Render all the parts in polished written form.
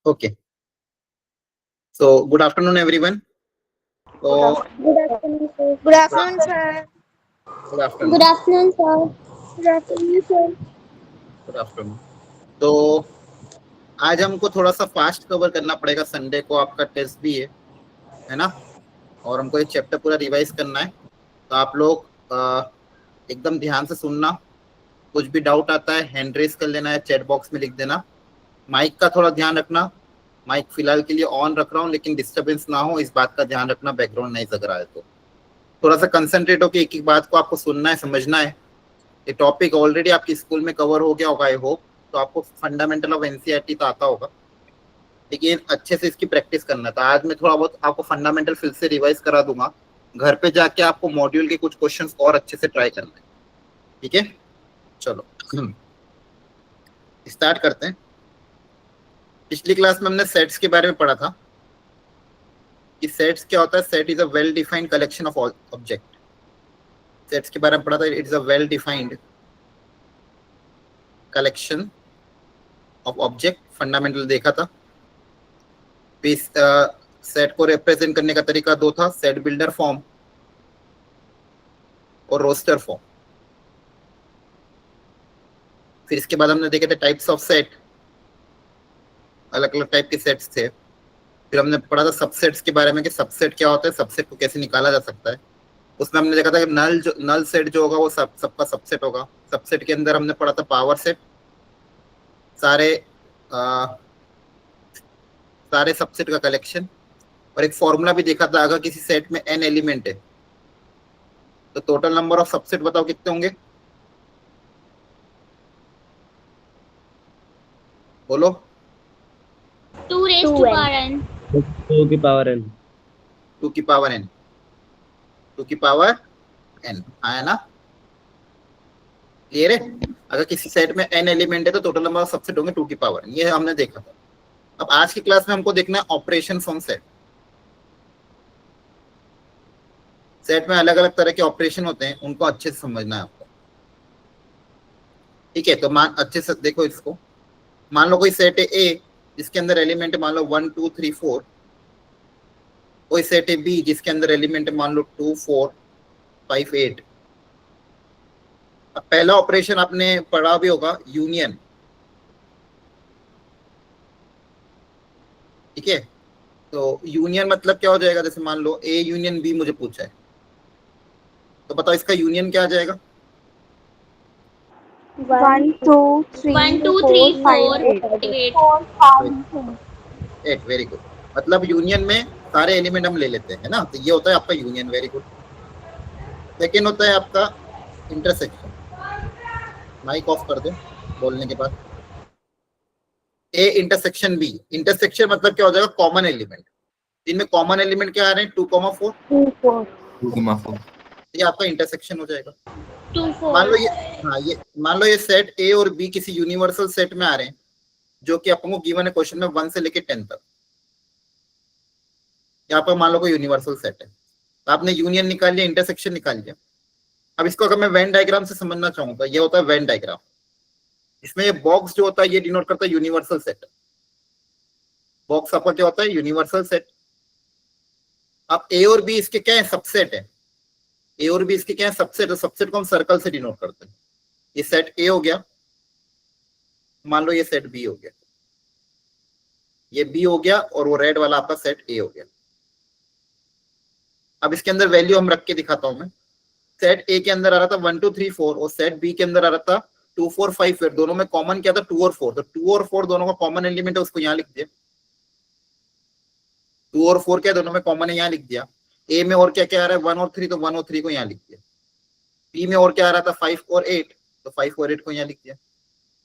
Okay. So, good afternoon, everyone. So, Good afternoon, sir. Good afternoon, sir. good Good afternoon. afternoon, sir. Good afternoon, sir. Good afternoon. तो आज हमको थोड़ा सा fast cover करना पड़ेगा, Sunday को आपका टेस्ट भी है ना, और हमको ये चैप्टर पूरा रिवाइज करना है। तो आप लोग एकदम ध्यान से सुनना। कुछ भी डाउट आता है हैंड रेस कर लेना है, चैट बॉक्स में लिख देना। माइक का थोड़ा ध्यान रखना। माइक फिलहाल के लिए ऑन रख रहा हूँ, लेकिन डिस्टरबेंस ना हो इस बात का ध्यान रखना, बैकग्राउंड नहीं लग रहा है तो थोड़ा सा कंसंट्रेट होकर एक एक बात को आपको सुनना है, समझना है। ये टॉपिक ऑलरेडी आपकी स्कूल में कवर हो गया होगा आई होप। तो आपको फंडामेंटल ऑफ एनसीईआरटी तो आता होगा, लेकिन अच्छे से इसकी प्रैक्टिस करना था। आज मैं थोड़ा बहुत आपको फंडामेंटल फिर से रिवाइज करा दूंगा। घर पे जाके आपको मॉड्यूल के कुछ क्वेश्चंस और अच्छे से ट्राई करना है, ठीक है। चलो स्टार्ट करते हैं। पिछली क्लास में हमने सेट्स के बारे में पढ़ा था कि सेट्स क्या होता है। Set is a well defined collection of object. Sets के बारे में पढ़ा था, it is a well defined collection of object. Fundamental देखा था। सेट को रिप्रेजेंट करने का तरीका दो था, सेट बिल्डर फॉर्म और रोस्टर फॉर्म। फिर इसके बाद हमने देखे थे टाइप्स ऑफ सेट, अलग अलग टाइप के सेट्स थे। फिर हमने पढ़ा था सबसेट्स के बारे में कि सबसेट क्या होता है, सबसेट को कैसे निकाला जा सकता है। उसमें हमने देखा था कि नल सेट जो होगा वो सबका सबसेट होगा। सबसेट के अंदर हमने पढ़ा था पावर सेट, सारे सारे सबसेट का कलेक्शन। और एक फॉर्मूला भी देखा था, अगर किसी सेट में n एलिमेंट है तो टोटल नंबर ऑफ सबसेट बताओ कितने होंगे, बोलो। 2 raised to power n. 2 की पावर n। 2 की पावर n। 2 की पावर n आया ना, क्लियर है। अगर किसी सेट में n एलिमेंट है तो टोटल नंबर ऑफ सबसेट होंगे 2 की पावर n, ये हमने देखा था। अब आज की क्लास में हमको देखना है ऑपरेशन फ्रॉम सेट। सेट में अलग अलग तरह के ऑपरेशन होते हैं, उनको अच्छे से समझना है आपको, ठीक है। तो अच्छे से देखो इसको। मान लो कोई सेट है ए जिसके अंदर एलिमेंट मान लो 1 2 3 4। कोई सेट है बी जिसके अंदर एलिमेंट मान लो 2 4 5 8। अब पहला ऑपरेशन आपने पढ़ा भी होगा, यूनियन, ठीक है। तो यूनियन मतलब क्या हो जाएगा, जैसे मान लो ए यूनियन बी मुझे पूछा है, तो बताओ इसका यूनियन क्या आ जाएगा। 1, 2, 3, 4, 5, 8, वेरी गुड। मतलब यूनियन में सारे एलिमेंट हम ले लेते हैं ना, तो ये होता है आपका यूनियन, वेरी गुड। सेकेंड होता है आपका इंटरसेक्शन। माइक ऑफ कर दो बोलने के बाद। A intersection B. इंटरसेक्शन मतलब क्या हो जाएगा, कॉमन एलिमेंट। इनमें कॉमन एलिमेंट क्या आ रहे हैं, 2 4। 2, 4. ये आपका इंटरसेक्शन हो जाएगा। 2, 4. मान लो ये, हाँ ये मान लो ये सेट ए और बी किसी यूनिवर्सल सेट में आ रहे हैं, जो कि अपन को गिवन है क्वेश्चन में 1 से लेके 10 तक। यहाँ पर मान लो कोई यूनिवर्सल सेट है, तो आपने यूनियन निकाल लिया, इंटरसेक्शन निकाल लिया। अब इसको अगर मैं वेन डायग्राम से समझना चाहूंगा, ये होता है वेन डायग्राम। इसमें ये बॉक्स जो होता है ये डिनोट करता है यूनिवर्सल सेट। बॉक्स आपका क्या होता है, यूनिवर्सल सेट। अब ए और बी इसके क्या है, सबसेट है। ए और बी इसके क्या है, सबसेट। तो सबसेट को हम सर्कल से डिनोट करते हैं। ये सेट ए हो गया, मान लो ये सेट बी हो गया, ये बी हो गया, और वो रेड वाला आपका सेट ए हो गया। अब इसके अंदर वैल्यू हम रख के दिखाता हूं मैं। सेट ए के अंदर आ रहा था 1 2 3 4, और सेट बी के अंदर आ रहा था 2 4 5 8। दोनों में कॉमन क्या था, 2 और 4। तो 2 और 4 दोनों का कॉमन एलिमेंट है, उसको यहाँ लिख दिया। 2 और 4 क्या दोनों में कॉमन है, यहाँ लिख दिया। ए में और क्या क्या आ रहा है, 1 और 3, तो 1 और 3 को यहाँ लिख दिया। बी में और क्या आ रहा था, 5 और 8, तो 5 और 8 को यहाँ लिख दिया।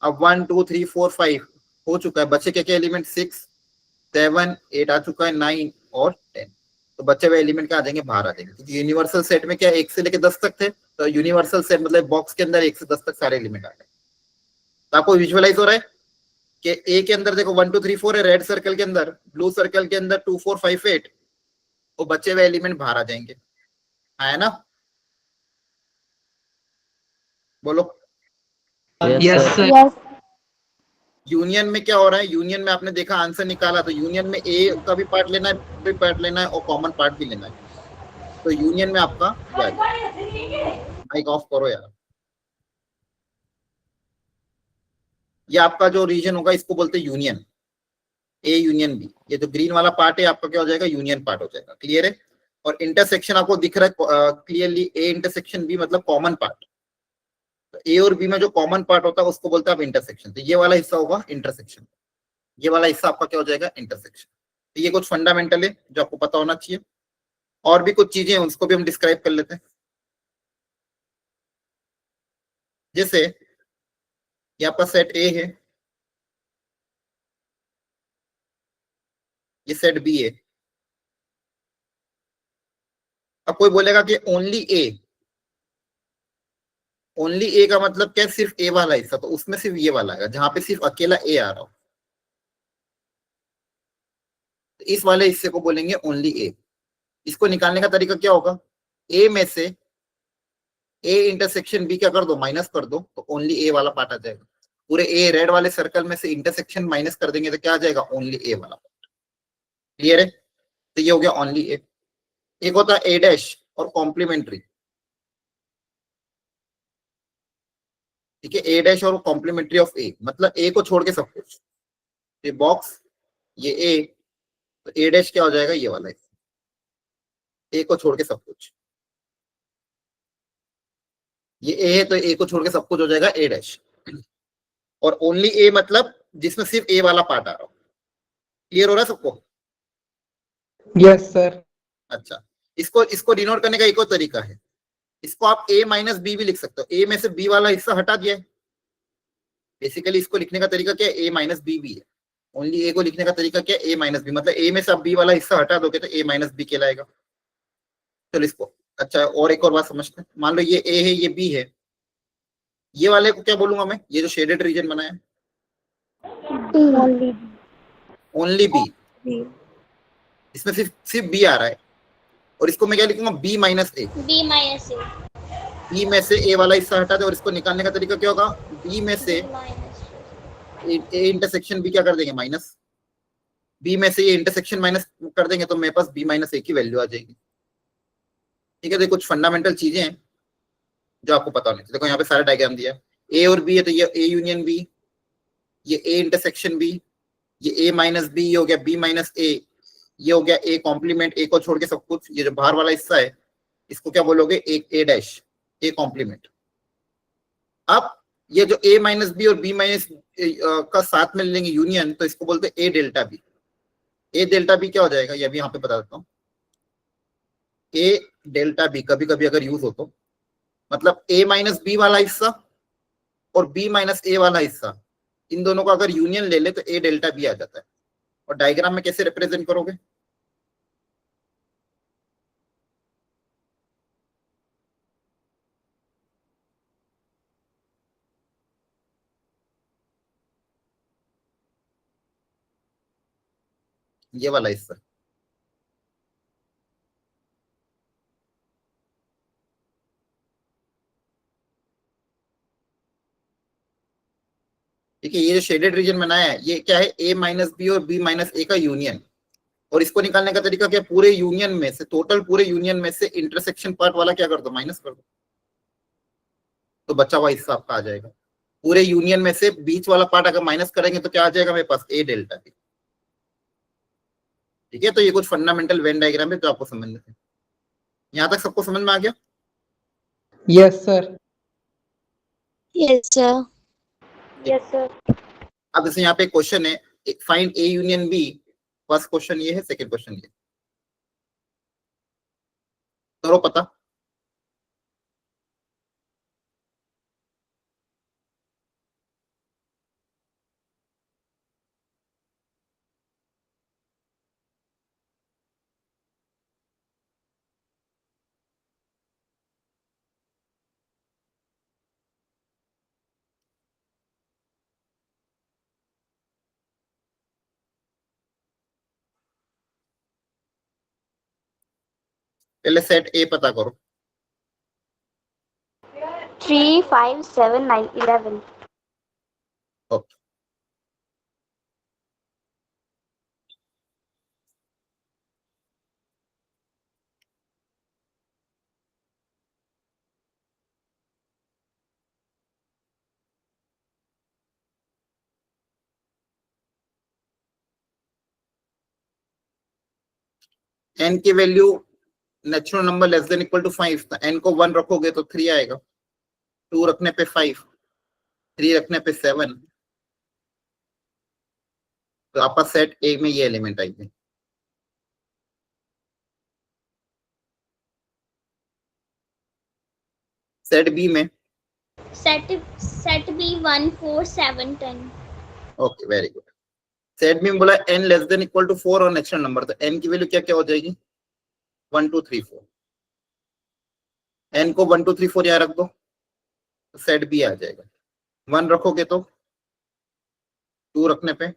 अब 1 2 3 4 5 हो चुका है, बचे क्या क्या एलिमेंट, 6 7 8 आ चुका है, 9 और 10। तो बचे हुए एलिमेंट क्या आ जाएंगे, बाहर आ जाएंगे, क्योंकि यूनिवर्सल सेट में क्या 1 से लेकर 10 तक थे। तो यूनिवर्सल सेट मतलब बॉक्स के अंदर 1 से 10 तक सारे एलिमेंट आ गए। तो आपको विजुअलाइज हो रहा है कि ए के अंदर देखो 1 2 3 4 है, रेड सर्कल के अंदर, ब्लू सर्कल के अंदर 2 4 5 8, वो बचे हुए एलिमेंट बाहर आ जाएंगे, है ना, बोलो। Yes sir. Yes. यूनियन में क्या हो रहा है, यूनियन में आपने देखा आंसर निकाला, तो यूनियन में ए का भी पार्ट लेना है, भी पार्ट लेना है और कॉमन पार्ट भी लेना है। तो यूनियन में आपका ये आ जाएगा। माइक ऑफ करो यार। ये आपका जो रीजन होगा इसको बोलते हैं यूनियन, ए यूनियन बी। ये जो ग्रीन वाला पार्ट है आपका क्या हो जाएगा, यूनियन पार्ट हो जाएगा। क्लियर है? और इंटरसेक्शन आपको दिख रहा है क्लियरली, ए इंटरसेक्शन बी मतलब कॉमन पार्ट। तो ए और बी में जो कॉमन पार्ट होता है उसको बोलते हैं आप इंटरसेक्शन। तो ये वाला हिस्सा होगा इंटरसेक्शन, ये वाला हिस्सा आपका क्या हो जाएगा, इंटरसेक्शन। तो ये कुछ फंडामेंटल है जो आपको पता होना चाहिए। और भी कुछ चीजें हैं उसको भी हम डिस्क्राइब कर लेते हैं। जैसे ये आपका सेट ए है, ये सेट बी है। अब कोई बोलेगा कि ओनली ए का मतलब क्या है, सिर्फ ए वाला हिस्सा। तो उसमें सिर्फ ये वाला है जहां पे सिर्फ अकेला ए आ रहा हो, तो इस वाले हिस्से को बोलेंगे ओनली ए। इसको निकालने का तरीका क्या होगा, ए में से ए इंटरसेक्शन बी क्या कर दो, माइनस कर दो, तो ओनली ए वाला पार्ट आ जाएगा। पूरे ए रेड वाले सर्कल में से इंटरसेक्शन माइनस कर देंगे तो क्या आ जाएगा, ओनली ए वाला पार्ट। क्लियर है? तो ये हो गया ओनली ए। एक होता है ए डैश और कॉम्प्लीमेंट्री। ठीक है, ए डैश और कॉम्प्लीमेंट्री ऑफ ए मतलब ए को छोड़ के सब कुछ। ये बॉक्स, ये ए, तो ए डैश क्या हो जाएगा, ये वाला ए को छोड़ के सब कुछ। ये ए है तो ए को छोड़ के सब कुछ हो जाएगा ए डैश। और ओनली ए मतलब जिसमें सिर्फ ए वाला पार्ट आ रहा हो। क्लियर हो रहा है सबको? Yes sir. अच्छा, इसको इसको डिनोट करने का एक और तरीका है, इसको आप a माइनस बी भी लिख सकते हो। ए में से बी वाला हिस्सा हटा दिया है। बेसिकली इसको लिखने का तरीका क्या है, ए माइनस बी भी है। ओनली ए को लिखने का तरीका क्या है, ए माइनस बी, मतलब ए में से आप बी वाला हिस्सा हटा दोगे तो ए माइनस बी कहलाएगा। चलो इसको, अच्छा और एक और बात समझते हैं। मान लो ये ए है, ये बी है, ये वाले को क्या बोलूंगा मैं, ये जो शेडेड रीजन बना है, Only ओनली बी। B. इसमें सिर्फ सिर्फ बी आ रहा है। और इसको मैं क्या लिखूंगा, B minus A. B minus A. B में से ए वाला हिस्सा हटा दे, और इसको निकालने का तरीका क्या होगा, बी में से Minus. ए इंटरसेक्शन बी क्या कर देंगे, माइनस। बी में से ये इंटरसेक्शन माइनस कर देंगे तो मेरे पास बी माइनस ए की वैल्यू आ जाएगी। ठीक है, तो कुछ फंडामेंटल चीजें हैं जो आपको पता होनी चाहिए। देखो यहाँ पे सारा डायग्राम दिया है, ए और बी है तो ये ए यूनियन बी, ये ए इंटरसेक्शन बी, ये ए माइनस बी, ये हो गया बी माइनस ए, ये हो गया ए कॉम्प्लीमेंट, ए को छोड़ के सब कुछ। ये जो बाहर वाला हिस्सा है इसको क्या बोलोगे, एक ए डैश, ए कॉम्प्लीमेंट। अब ये जो ए माइनस बी और बी माइनस का साथ में लेंगे यूनियन, तो इसको बोलते हैं ए डेल्टा बी। ए डेल्टा बी क्या हो जाएगा, ये भी यहाँ पे बता देता हूँ। ए डेल्टा बी कभी कभी अगर यूज हो तो मतलब ए माइनस बी वाला हिस्सा और बी माइनस ए वाला हिस्सा, इन दोनों का अगर यूनियन ले ले तो ए डेल्टा बी आ जाता है। और डायग्राम में कैसे रिप्रेजेंट करोगे, ये वाला हिस्सा। ठीक है, ये जो शेडेड रीजन बनाया है ये क्या है, ए माइनस बी और बी माइनस ए का यूनियन। और इसको निकालने का तरीका क्या, पूरे यूनियन में से, टोटल पूरे यूनियन में से इंटरसेक्शन पार्ट वाला क्या कर दो, माइनस कर दो, तो बचा हुआ हिस्सा आपका आ जाएगा। पूरे यूनियन में से बीच वाला पार्ट अगर माइनस करेंगे तो क्या आ जाएगा मेरे पास, ए डेल्टा बी। ठीक है, तो ये कुछ फंडामेंटल वेन डायग्राम है जो आपको समझने थे। यहाँ तक सबको समझ में आ गया? Yes sir. Yes, sir. Yes, sir. अब जैसे यहाँ पे क्वेश्चन है, find A union B. First question ये है, सेकंड क्वेश्चन ये, करो पता। पहले सेट ए पता करो। 3, 5, 7, 9, 11. ओके, n की value natural number less than equal to 5, तो n को 1 रखोगे तो 3 आएगा, 2 रखने पे 5, 3 रखने पे 7, तो आपका सेट ए में ये एलिमेंट आएंगे। सेट बी में set B 1 4 7 10। Okay very good. Set B में बोला n less than equal to 4 और नेचुरल नंबर, तो n की वैल्यू क्या क्या हो जाएगी 1 2 3 4, n को 1 2 3 4 यहाँ रख दो तो सेट बी आ जाएगा। 1 रखोगे तो 2 रखने पे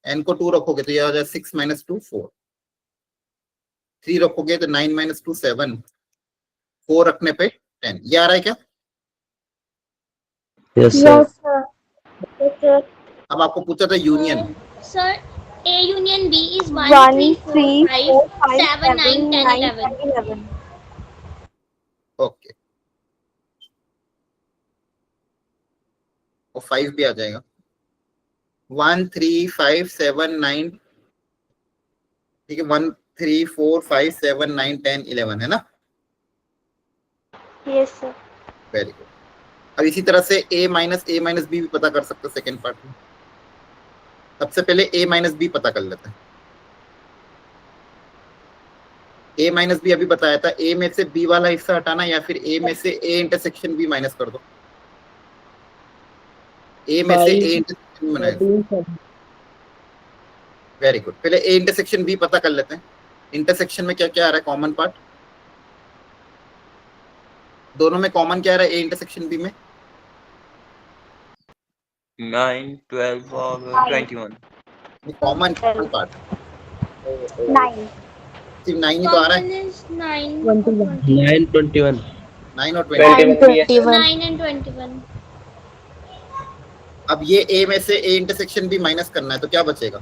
n को 2 रखोगे तो ये आ जाए 6 माइनस 2 4, 3 रखोगे तो 9 माइनस 2 7, 4 रखने पे 10, ये आ रहा है क्या? Yes, sir. sir. Yes, sir. अब आपको पूछा था union, Sir, A union B is 1 3 4 5 7 9 10 11. Okay, और 5 भी आ जाएगा 1 3 5 7 9, ठीक है 1 3 4 5 7 9 10 11 है ना। Yes, sir. Very good. अब इसी तरह से a माइनस बी भी पता कर सकते हैं सेकेंड पार्ट में। सबसे पहले a माइनस बी पता कर लेते हैं। a माइनस बी अभी बताया था, a में से b वाला हिस्सा हटाना या फिर a में से a इंटरसेक्शन b माइनस कर दो। a में से a intersection minus, very good. पहले a इंटरसेक्शन b पता कर लेते हैं। इंटरसेक्शन में क्या क्या आ रहा है कॉमन पार्ट, दोनों में कॉमन क्या आ रहा है a इंटरसेक्शन b में? 9 12 और 21। Common part 9. सिर्फ 9 ही तो आ रहा है, 9 9 21. 9 और 20। 9 and 21. अब ये a में से a इंटरसेक्शन b माइनस करना है तो क्या बचेगा?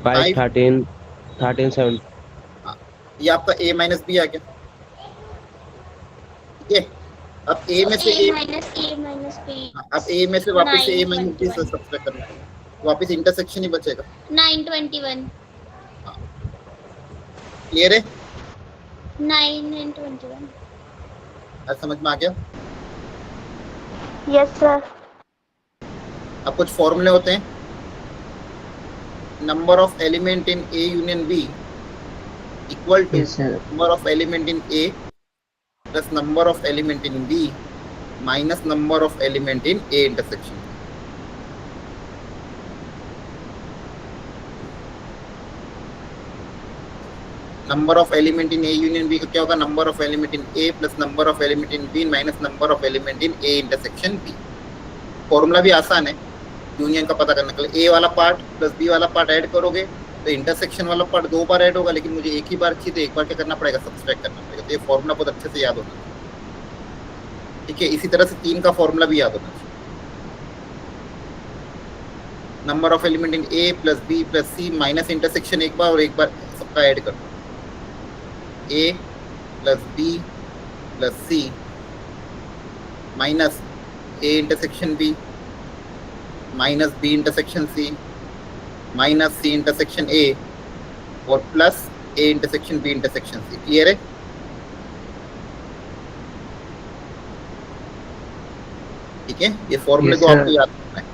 5 13 13 7. ये आपका a माइनस बी आ गया, ठीक है। अब a में से A a, minus B. अब a में से वापस से a 9 माइनस बी से 21. सब्ट्रैक्ट करना है, वापस इंटरसेक्शन ही बचेगा। 9 21. क्लियर है? 9 and 21. आज समझ में आ गया? Yes, sir. अब कुछ फॉर्मूले होते हैं, number of element in a union b equal to number of element in a plus number of element in b minus number of element in a intersection. Number of element in a union b का क्या होगा, number of element in a plus number of element in b minus number of element in a intersection b। Formula भी आसान है union का पता करने के लिए, a वाला पार्ट प्लस b वाला पार्ट ऐड करोगे तो इंटरसेक्शन वाला पार्ट 2 बार ऐड होगा, लेकिन मुझे एक ही बार चाहिए तो एक बार क्या करना पड़ेगा, सब्सट्रैक्ट करना पड़ेगा। तो ये फॉर्मूला बहुत अच्छे से याद होना चाहिए, ठीक है। इसी तरह से 3 का फॉर्मूला भी याद होना चाहिए, number of element in a plus b plus c minus intersection एक बार और एक बार सबका ऐड कर दो, a plus b plus c minus a intersection b minus b intersection c minus c intersection a और plus a intersection b intersection c। Clear है? ठीक है, ये फॉर्मूले Yes, को sir. आपको याद रखना है।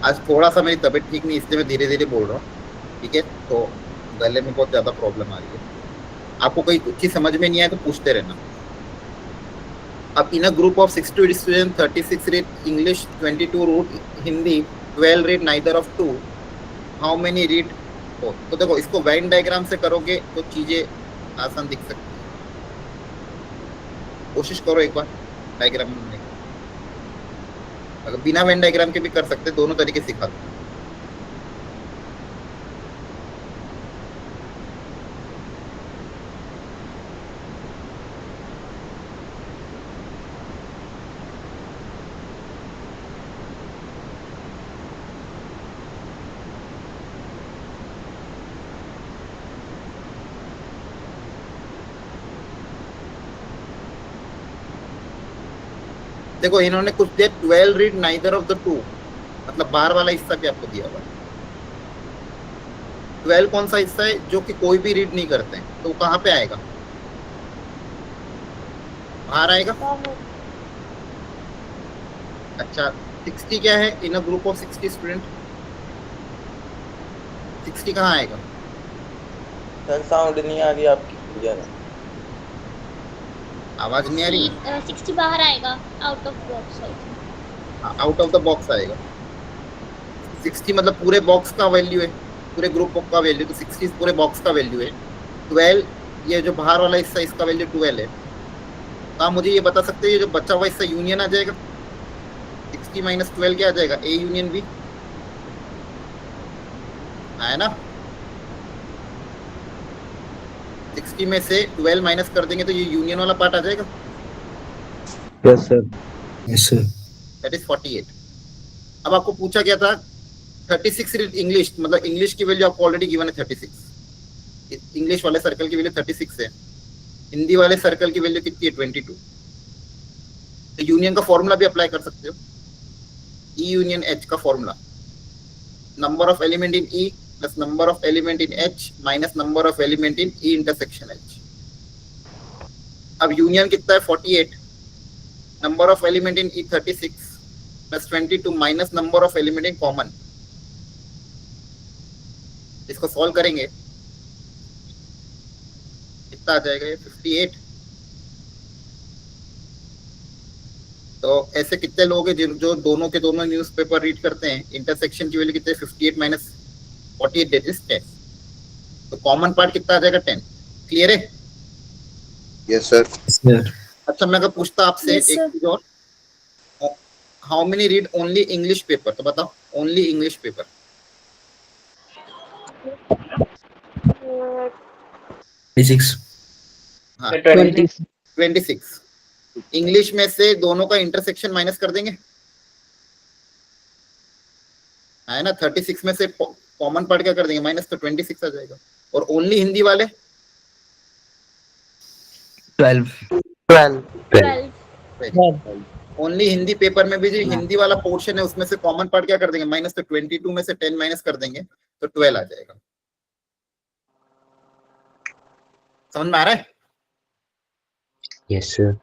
आज थोड़ा सा मेरी तबीयत ठीक नहीं, इसलिए मैं धीरे धीरे बोल रहा हूँ, ठीक है। तो गले में बहुत ज़्यादा प्रॉब्लम आ रही है, आपको कोई चीज़ समझ में नहीं आए तो पूछते रहना। अब in a group of 62 student 36 read English, 22 read Hindi, 12 read neither of two, how many read both? तो देखो इसको वेन डायग्राम से करोगे तो चीज़ें आसान दिख सकती है, कोशिश करो एक बार डायग्राम में। अगर बिना वेन डायग्राम के भी कर सकते, दोनों तरीके सिखा दो। देखो इन्होंने कुछ दिया 12 read neither of the two, मतलब बाहर वाला हिस्सा भी आपको दिया हुआ है। 12 कौन सा हिस्सा है जो कि कोई भी रीड नहीं करते हैं, तो कहाँ पे आएगा, बाहर आएगा। अच्छा 60 क्या है, in a group of 60 student, 60 कहाँ आएगा, सर साउंड नहीं आ रही आपकी क्लियर। आवाज नहीं आ रही, 60 बाहर आएगा, out of box. Out of the box आएगा। 60 मतलब पूरे बॉक्स का वैल्यू है, पूरे ग्रुप का वैल्यू, तो 60 पूरे बॉक्स का वैल्यू है। 12 ये जो बाहर वाला हिस्सा, इसका वैल्यू 12 है। तो आप मुझे ये बता सकते हैं ये जो बचा हुआ हिस्सा यूनियन आ जाएगा, 60 माइनस 12 क्या आ जाएगा, ए यूनियन बी है ना। 60 में से 12 माइनस कर देंगे तो ये यूनियन वाला पार्ट आ जाएगा, yes sir. Yes sir. That is 48। अब आपको पूछा गया था 36 इंग्लिश, मतलब इंग्लिश की वैल्यू आपको ऑलरेडी गिवन है 36, इंग्लिश वाले सर्कल की वैल्यू 36 है, हिंदी वाले सर्कल की वैल्यू कितनी है 22। तो यूनियन का फॉर्मूला भी अप्लाई कर सकते हो, ई यूनियन एच का formula, number of element in E plus number of element in H minus number of element in E intersection H. अब यूनियन कितना है 48, number of element in E 36 plus 22 minus number of element in common. इसको solve करेंगे कितना आ जाएगा, ये 58। तो ऐसे कितने लोग हैं जो दोनों के दोनों न्यूज़पेपर रीड करते हैं, इंटरसेक्शन की वैल्यू कितने 58 माइनस 48 दैट इज 10। तो कॉमन पार्ट कितना आ जाएगा 10। क्लियर है। Yes sir. सर अच्छा मैं अगर पूछता आपसे Yes, एक sir. चीज और, how many read only English paper, तो बताओ ओनली इंग्लिश पेपर। 26। हाँ 20. 26। इंग्लिश में से दोनों का इंटरसेक्शन माइनस कर देंगे, है ना। 36 में से कॉमन पार्ट क्या कर देंगे माइनस, तो 26 आ जाएगा। और ओनली हिंदी वाले 12। 12. ओनली हिंदी पेपर में भी जो हिंदी वाला पोर्शन है उसमें से कॉमन पार्ट क्या कर देंगे माइनस, तो 22 में से 10 माइनस कर देंगे तो 12 आ जाएगा। समझ में आ रहा है। Yes sir.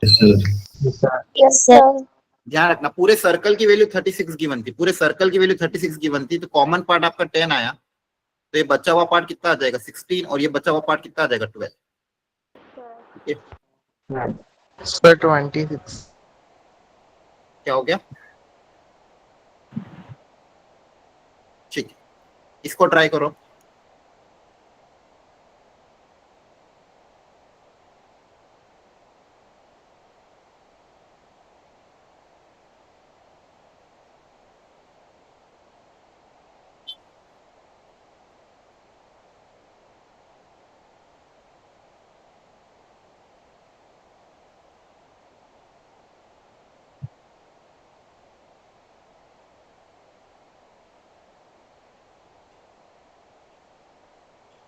Yes, sir. ध्यान रखना पूरे सर्कल की वैल्यू 36 गिवन थी, पूरे सर्कल की वैल्यू 36 गिवन थी, तो कॉमन पार्ट आपका 10 आया, तो ये बचा हुआ पार्ट कितना आ जाएगा 16, और ये बचा हुआ पार्ट कितना आ जाएगा 12। ठीक है सर 26। क्या हो गया, ठीक है इसको ट्राई करो।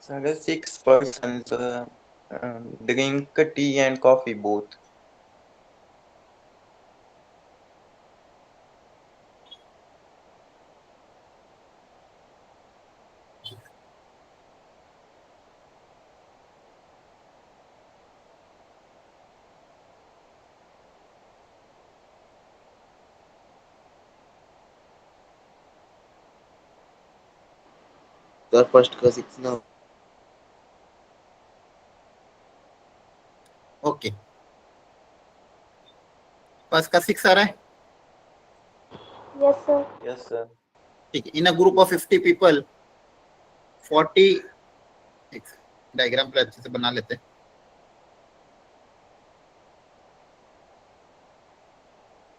Sir, 6 persons drink tea and coffee both. Sir first का 6 ना। ओके फर्स्ट का 6 आ रहा है। Yes, sir. Yes, sir. ठीक है in a group of 50 people 40, diagram पर अच्छे से बना लेते हैं।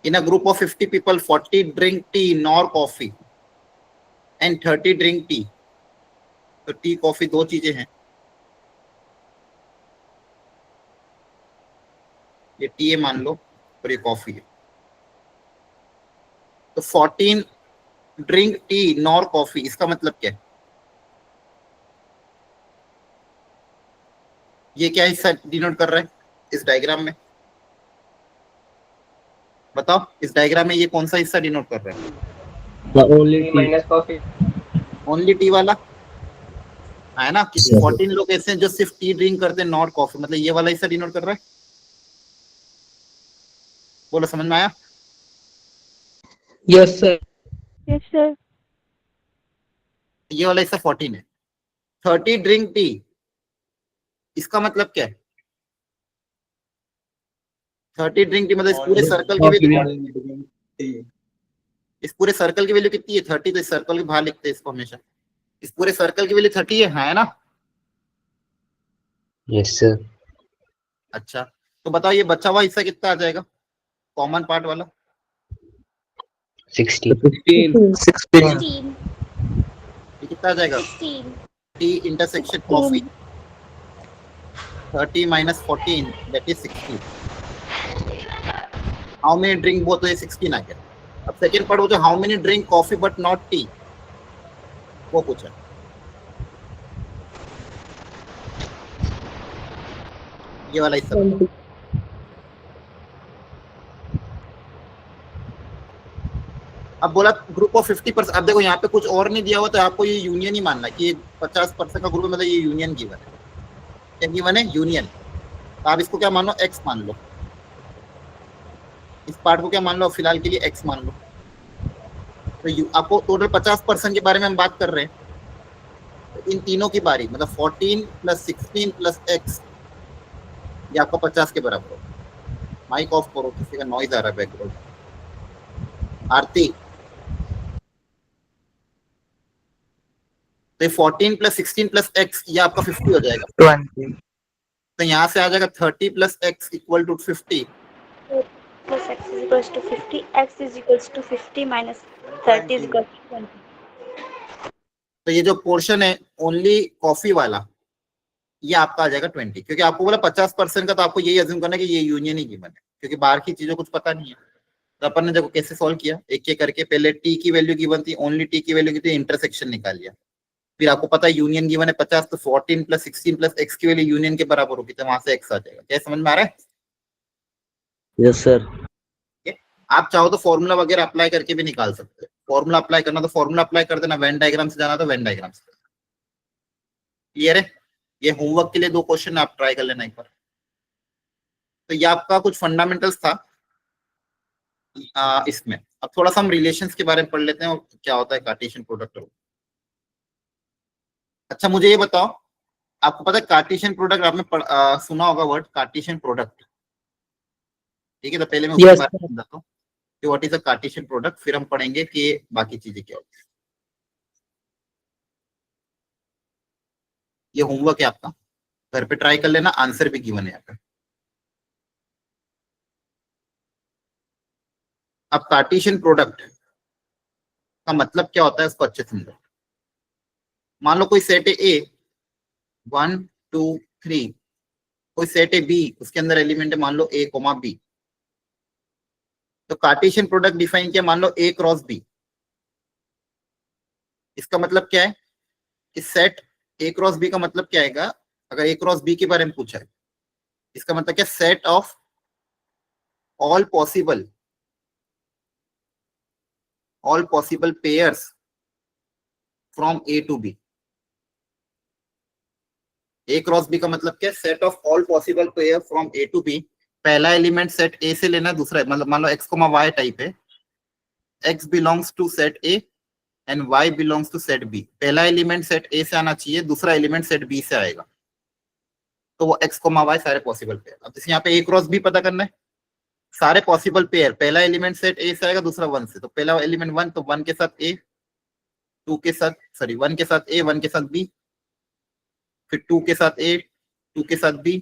In a group of 50 people, 40 drink tea nor coffee and 30 drink tea. तो टी कॉफी दो चीजें हैं, ये टी है मान लो और ये कॉफी है। तो 14 ड्रिंक टी नॉर कॉफी, इसका मतलब क्या है, ये क्या हिस्सा डिनोट कर रहा है इस डायग्राम में, बताओ इस डायग्राम में ये कौन सा हिस्सा डिनोट कर रहा है? The only T. minus coffee. Only T वाला है ना? कि Yes, sir. 14 लोग ऐसे हैं जो सिर्फ टी ड्रिंक करते हैं, नॉट कॉफी, मतलब ये वाला हिस्सा डिनोट कर रहा है। बोलो, समझ में आया? Yes, sir. Yes, sir. ये वाला हिस्सा 14 है। 30 ड्रिंक टी, इसका मतलब क्या है? 30 ड्रिंक टी मतलब इस पूरे सर्कल की वैल्यू, इस पूरे सर्कल की वैल्यू कितनी है? 30। तो इस सर्कल के बाहर लिखते हैं इसको हमेशा। इस पूरे सर्कल की वैल्यू 30 है ना? Yes, sir. अच्छा, तो बताओ ये बचा हुआ हिस्सा कितना आ जाएगा, कॉमन पार्ट वाला? 16. 16. 16. ये कितना आ जाएगा? 16. T intersection coffee, 30 minus 14, that is 16. How many drink both? तो ये 16 आ गया। अब सेकेंड पार्ट वो जो how many drink coffee but not T, वो पूछा। ये वाला हिस्सा। अब बोला ग्रुप ऑफ 50%। अब देखो यहाँ पे कुछ और नहीं दिया हुआ, तो आपको ये यूनियन ही मानना है कि 50% का ग्रुप है, मतलब ये यूनियन गिवन है। क्या गिवन है? यूनियन। तो आप इसको क्या मान लो? एक्स मान लो। इस पार्ट को क्या मान लो? फिलहाल के लिए एक्स मान लो। तो आपको टोटल 50% के बारे में हम बात कर रहे हैं। तो इन तीनों की बारी मतलब 14 + 16 + x, ये आपका 50 के बराबर होगा। माइक ऑफ करो, किसी का नॉइज आ रहा है बैकग्राउंड। आरती, तो 14 + 16 + x, ये आपका 50 हो जाएगा। 20. तो यहाँ से आ जाएगा 30 + x = 50। Plus x is equals to 50. X is equals to 50 minus 30 is equals to 20. तो ये जो पोर्शन है ओनली कॉफी वाला, ये आपका आ जाएगा 20, क्योंकि आपको बोला 50% का, तो आपको यही अज्यूम करना है कि ये यूनियन ही गिवन है, क्योंकि बाहर की चीजों कुछ पता नहीं है। तो अपन ने देखो कैसे सॉल्व किया, एक एक करके। पहले टी की वैल्यू गिवन थी, ओनली टी की वैल्यू की थी, इंटरसेक्शन निकाल लिया। फिर आपको पता है यूनियन गिवन है 50, तो 14 + 16 + x की वैल्यू यूनियन के बराबर होगी, तो वहां से x आ जाएगा। क्या समझ में आ रहा है? Yes, sir. आप चाहो तो फॉर्मूला वगैरह अप्लाई करके भी निकाल सकते हो। फॉर्मूला अप्लाई करना तो फॉर्मूला अप्लाई कर देना, वेन डायग्राम से जाना तो वेन डायग्राम से। क्लियर है? ये होमवर्क के लिए 2 क्वेश्चन आप ट्राई कर लेना एक बार। तो ये आपका कुछ फंडामेंटल्स था इसमें। अब थोड़ा सा हम रिलेशंस के बारे में पढ़ लेते हैं, और क्या होता है कार्टेशियन प्रोडक्ट। अच्छा, मुझे ये बताओ, आपको पता है कार्टेशियन प्रोडक्ट, आपने सुना होगा वर्ड कार्टेशियन प्रोडक्ट, ठीक है? तो पहले मैं उसके Yes, बारे sir. में बताता हूँ कि what is a Cartesian product, फिर हम पढ़ेंगे कि बाकी चीजें क्या होती है। ये होमवर्क है आपका, घर पे ट्राई कर लेना, आंसर भी गिवन है यहाँ पे। अब कार्टेशियन प्रोडक्ट का मतलब क्या होता है, इसको अच्छे से समझो। मान लो कोई सेट है ए, 1 2 3, कोई सेट है बी, उसके अंदर एलिमेंट है मान लो ए, बी। तो कार्टेशियन प्रोडक्ट डिफाइन किया, मान लो ए क्रॉस बी। इसका मतलब क्या है? इस सेट ए क्रॉस बी का मतलब क्या आएगा? अगर ए क्रॉस बी के बारे में पूछा है, इसका मतलब क्या? Set of all possible pairs from A to B. A cross B का मतलब क्या? Set of all possible pair from A to B. पहला एलिमेंट सेट ए से लेना, दूसरा मतलब मान लो एक्स को वाई टाइप है, X belongs to set A and Y belongs to set B. पहला एलिमेंट सेट ए से आना चाहिए, दूसरा एलिमेंट सेट बी से आएगा, तो वो एक्स वाई सारे पॉसिबल पेयर। अब जैसे यहाँ पे ए क्रॉस बी पता करना है, सारे पॉसिबल पेयर, पहला एलिमेंट सेट ए से आएगा, दूसरा 1 से। तो पहला एलिमेंट 1, तो 1 के साथ ए, 2 के साथ, सॉरी 1 के साथ ए, 1 के साथ बी, फिर 2 के साथ ए, 2 के साथ बी,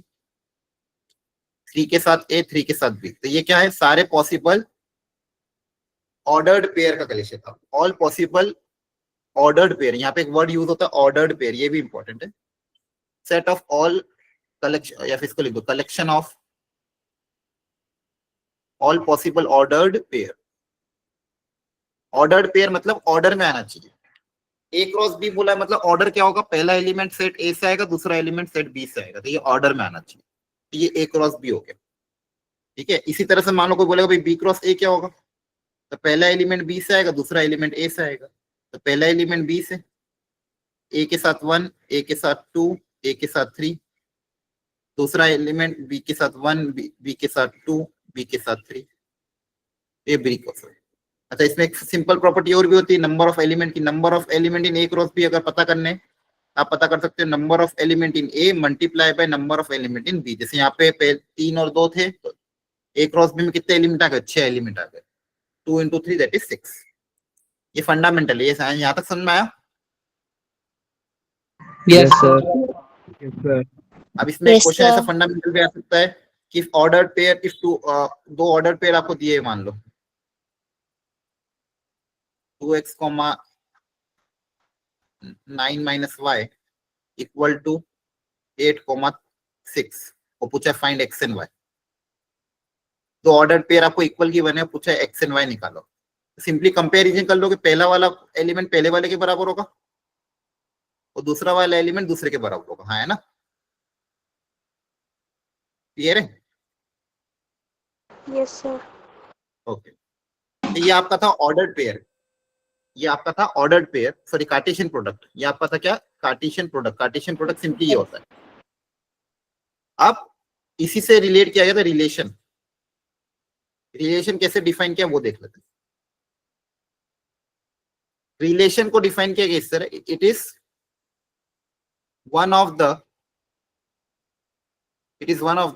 3 के साथ ए, 3 के साथ बी। तो ये क्या है? सारे पॉसिबल ऑर्डर्ड पेयर का कलेक्शन था। ऑल पॉसिबल ऑर्डर्ड पेयर, यहाँ पे एक वर्ड यूज होता है ऑर्डर्ड पेयर, ये भी इंपॉर्टेंट है। सेट ऑफ ऑल कलेक्शन, या फिर इसको लिख दो collection of all possible ordered pair. Ordered pair मतलब ऑर्डर में आना चाहिए। ए क्रॉस बी बोला है, मतलब ऑर्डर क्या होगा? पहला एलिमेंट सेट ए से आएगा, दूसरा एलिमेंट सेट बी से आएगा, तो ये ऑर्डर में आना चाहिए। तो ये ए क्रॉस बी हो गया, ठीक है, इसी तरह से मान लो कोई बोलेगा भाई बी क्रॉस ए क्या होगा, तो पहला एलिमेंट बी से आएगा, दूसरा एलिमेंट ए से आएगा। तो पहला एलिमेंट बी से, ए के साथ 1, ए के साथ 2, ए के साथ 3, दूसरा एलिमेंट बी के साथ 1, बी के साथ 2, बी के साथ 3, ये बी क्रॉस है। अच्छा, इसमें एक सिंपल प्रॉपर्टी और भी होती है नंबर ऑफ एलिमेंट की। Number of element in A cross B अगर पता करने, आप पता कर सकते हो number of element in A multiply by number of element in B. जैसे यहाँ पे 3 और 2 थे, तो ए क्रॉस बी में कितने एलिमेंट आ गए, 6 एलिमेंट आ गए। 2 into 3 दैट इज 6। ये फंडामेंटल है, ये साइंस यहाँ तक समझ में आया? Yes, sir. अब इसमें एक Yes, क्वेश्चन ऐसा sir. फंडामेंटल भी आ सकता है कि ऑर्डर्ड पेयर, इफ दो ऑर्डर्ड पेयर आपको दिए, मान लो 2x, 9 minus y equal to 8, 6 और पूछा फाइंड x एंड y। दो ऑर्डर्ड पेयर आपको इक्वल की बने, पूछा x एंड y निकालो। सिंपली कंपैरिजन कर लो कि पहला वाला एलिमेंट पहले वाले के बराबर होगा और दूसरा वाला एलिमेंट दूसरे के बराबर होगा। हाँ, है ना? क्लियर है? Yes, sir. ओके, तो ये आपका था ऑर्डर्ड पेयर, ये आपका था ordered pair, sorry Cartesian product. ये आपका था क्या, Cartesian product. Cartesian product simply ये होता है। अब इसी से रिलेट किया गया था रिलेशन। रिलेशन कैसे डिफाइन किया वो देख लेते हैं। रिलेशन को डिफाइन किया गया इस तरह, it is one of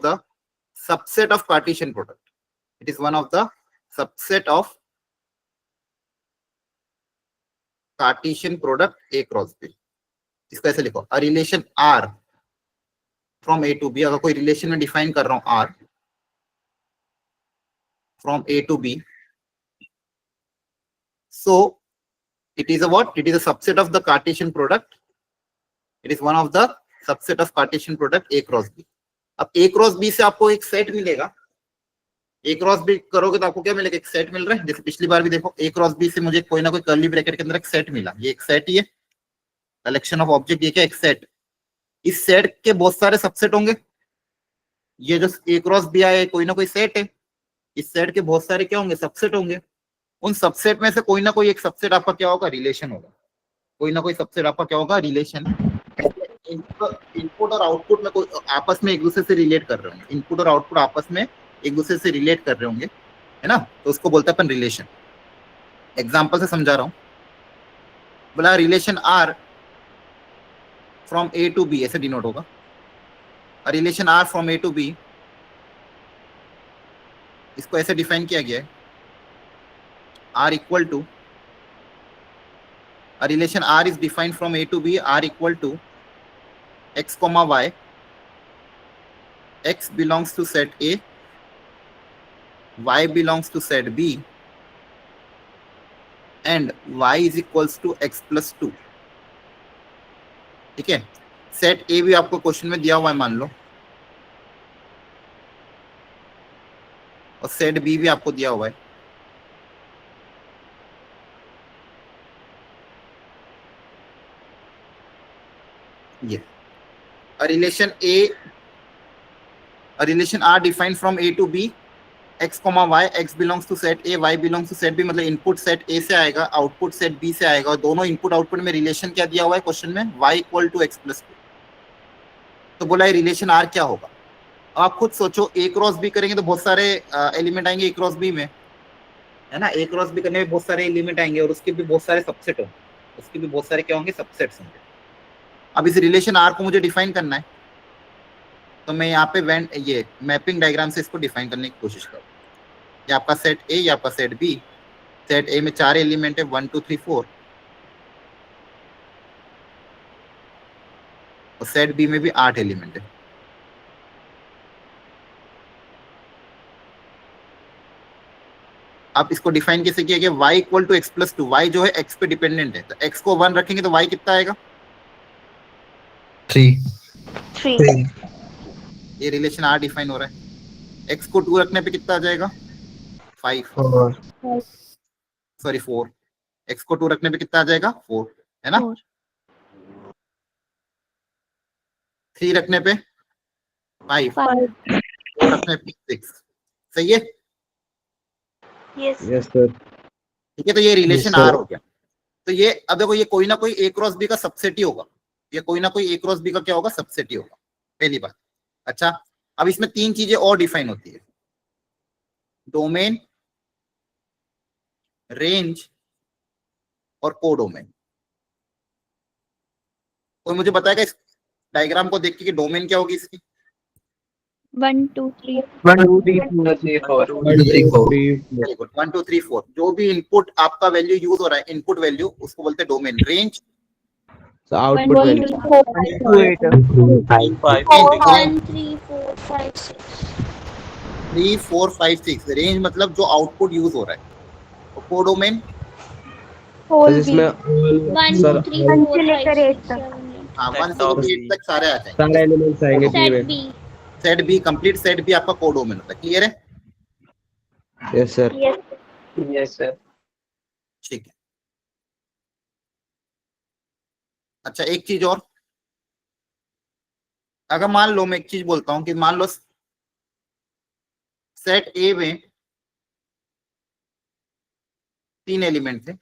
the subset of Cartesian product. It is one of the subset of Cartesian product A cross B. इसको ऐसे लिखो, a relation R from A to B. अगर कोई रिलेशन में डिफाइन कर रहा हूं R from A to B, so it is a what? It is a subset of the Cartesian product. It is one of the subset of Cartesian product A cross B. अब A cross B से आपको एक set मिलेगा। A cross B करोगे तो आपको क्या मिलेगा, एक सेट मिल रहा है। जैसे पिछली बार भी देखो, A cross B से मुझे कोई ना कोई कर्ली ब्रैकेट के अंदर एक सेट मिला। ये एक सेट ही है, कलेक्शन ऑफ ऑब्जेक्ट। ये क्या, एक सेट। इस सेट के बहुत सारे सबसेट होंगे। ये जो A cross B आया है कोई ना कोई सेट है, इस सेट के बहुत सारे क्या होंगे, सबसेट होंगे। उन सबसेट में से कोई ना कोई एक सबसेट आपका क्या होगा, रिलेशन होगा। कोई ना कोई सबसेट आपका क्या होगा, रिलेशन। इनपुट और आउटपुट में कोई आपस में एक दूसरे से रिलेट कर रहे होंगे। इनपुट और आउटपुट आपस में एक दूसरे से रिलेट कर रहे होंगे, है ना? तो उसको बोलते हैं अपन रिलेशन। एग्जांपल से समझा रहा हूं। बोला relation R from A to B, ऐसे डिनोट होगा। Relation R from A to B, इसको ऐसे डिफाइन किया गया है, R equal to, a relation R is defined from A to B, R equal to x comma y, x belongs to set A, y belongs to set B, and y is equals to x plus 2। ठीक है, set A भी आपको question में दिया हुआ है मान लो, और सेट B भी आपको दिया हुआ है। ये a relation R defined from A to B, x comma y, x belongs to set A, y belongs to set B। मतलब इनपुट सेट A से आएगा, आउटपुट सेट B से आएगा, और दोनों इनपुट आउटपुट में रिलेशन क्या दिया हुआ है क्वेश्चन में, y equal to x plus 2। तो बोला है रिलेशन R क्या होगा। आप खुद सोचो, A क्रॉस B करेंगे तो बहुत सारे एलिमेंट आएंगे A क्रॉस B में, है ना? A क्रॉस B करने में बहुत सारे एलिमेंट आएंगे और उसके भी बहुत सारे सबसेट होंगे, उसके भी बहुत सारे क्या होंगे, सबसेट्स होंगे। अब इस रिलेशन R को मुझे डिफाइन करना है, तो मैं यहाँ पे ये मैपिंग डायग्राम से इसको डिफाइन करने की कोशिश करूँ। ये आपका सेट A, ये आपका सेट B। सेट A में 4 एलिमेंट है, 1 2 3 4, और सेट B में भी 8 एलिमेंट है। अब इसको डिफाइन कैसे किया गया, y equal to X plus 2। y जो है x पे डिपेंडेंट है, तो x को 1 रखेंगे तो y कितना आएगा, 3। ये रिलेशन R डिफाइन हो रहा है। x को 2 रखने पे कितना आ जाएगा, 5, सॉरी 4। x को 2 रखने पे कितना आ जाएगा, 4, है ना? 3 रखने पे 5, 4 रखने पे 6, सही है? Yes. Yes, sir. ठीक है, तो ये रिलेशन Yes, sir. आर हो गया। तो ये अब देखो, ये कोई ना कोई ए क्रॉस बी का सबसेट ही होगा, ये कोई ना कोई ए क्रॉस बी का क्या होगा, सबसेट ही होगा, पहली बात। अच्छा, अब इसमें तीन चीजें और डिफाइन होती है, डोमेन, रेंज और कोडोमेन। कोई मुझे बताएगा इस डायग्राम को देख के कि डोमेन क्या होगी इसकी? 1, 2, 3. 1, 2, 3, 4. 1, 2, 3, 4. Very good, 1 2 3 4। जो भी इनपुट आपका वैल्यू यूज हो रहा है, इनपुट वैल्यू, उसको बोलते हैं domain. Range, So output 1, value. 2, 3, 5, 5, 1, 3, 4, 5, 6. 3 4 5 6। Range मतलब जो आउटपुट यूज हो रहा है। तो कोडोमेन, तो जिसमें all 1, sir 2, 3, 4, 5, 6, 7, 8. हाँ, 1 Set से of 8 B. तक सारे आ जाएंगे। सारे एलिमेंट्स आएंगे B Set में। B. Set B, complete set B आपका कोडोमेन होता है। क्लियर है? Yes, sir. Yes, sir. ठीक है। अच्छा, एक चीज और, अगर मान लो, मैं एक चीज बोलता हूं कि मान लो सेट ए में 3 एलिमेंट थे,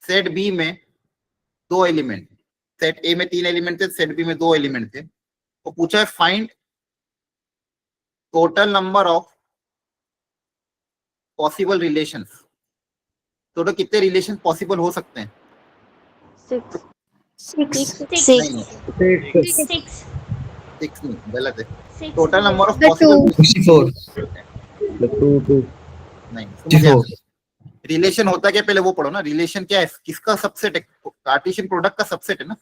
सेट बी में 2 एलिमेंट, सेट ए में 3 एलिमेंट थे, सेट बी में 2 एलिमेंट थे। तो पूछा है find total number of possible relations. Total कितने रिलेशन पॉसिबल हो सकते हैं? 6. नहीं, 6. 6 नहीं, गलत है। 6. Total number of The possible 64. The two. नहीं, 64. रिलेशन होता क्या, पहले वो पढ़ो ना। रिलेशन क्या है, किसका सबसेट है? कार्टेशियन प्रोडक्ट का सबसेट है ना।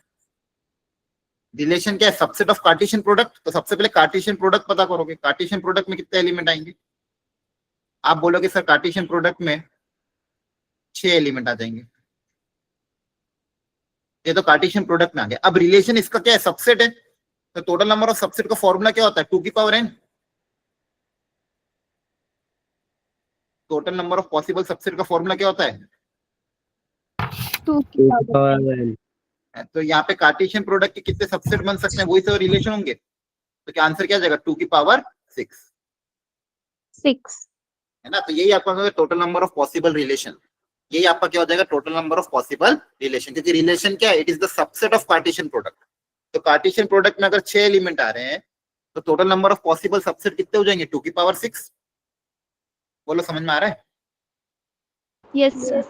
रिलेशन क्या है? Subset of Cartesian product. तो सबसे पहले कार्टेशियन प्रोडक्ट पता करोगे। कार्टेशियन प्रोडक्ट में कितने एलिमेंट आएंगे? आप बोलोगे सर कार्टेशियन प्रोडक्ट में 6 एलिमेंट आ जाएंगे। ये तो कार्टेशियन प्रोडक्ट में आ गया। अब रिलेशन इसका क्या है? सबसेट है। तो टोटल नंबर ऑफ सबसेट का फॉर्मूला क्या होता है? 2 की power n। Total number of possible subset का फॉर्मूला क्या होता है? 2 Two to power n. तो यहाँ पे कार्टेशियन प्रोडक्ट के कितने सबसेट बन सकते हैं, वही सब रिलेशन होंगे। तो क्या आंसर क्या आ जाएगा? 2 की पावर 6, 6. है ना। तो यही आपका total number of possible relation, यही आपका क्या हो जाएगा? Total number of possible relation. क्योंकि रिलेशन क्या है? It is the subset of Cartesian product. तो कार्टेशियन प्रोडक्ट में अगर 6 एलिमेंट आ रहे हैं, तो total number of possible subset कितने हो जाएंगे? 2 की पावर 6। बोलो, समझ में आ रहा है? Yes, sir.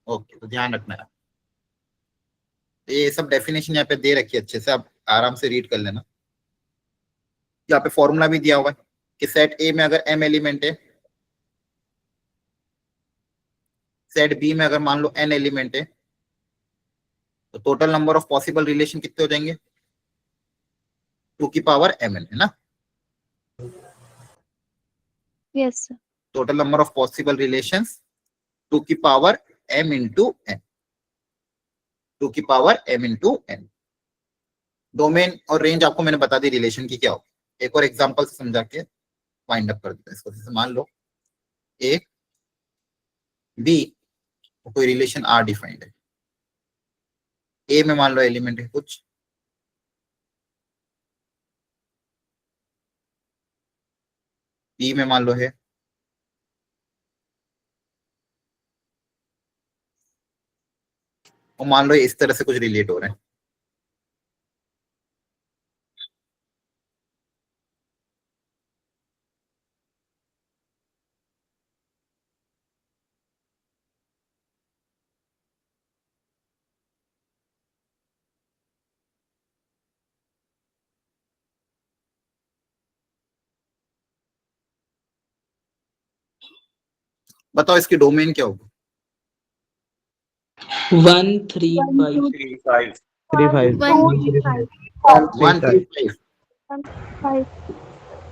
ओके, तो ध्यान रखना है। तो ये सब डेफिनेशन यहाँ पे दे रखी है अच्छे से, आप आराम से रीड कर लेना। यहाँ पे फॉर्मूला भी दिया हुआ है कि सेट ए में अगर m एलिमेंट है, सेट बी में अगर मान लो n एलिमेंट है, तो total number of possible relation कितने हो जाएंगे? 2 की पावर mn, है ना। Yes, sir. Total number of possible relations 2 की पावर m इंटू n, 2 की power m into n। Domain और रेंज आपको मैंने बता दी रिलेशन की क्या हो। एक और एग्जांपल से समझा के वाइंड अप कर देते हैं इसको। जैसे मान लो ए बी, कोई रिलेशन आर डिफाइंड है। ए में मान लो एलिमेंट है कुछ, बी में मान लो है, और मान लो इस तरह से कुछ रिलेट हो रहे हैं। बताओ इसकी डोमेन क्या होगी? 1, 3, 5. 3, 5. 3, 5. 1 3 5।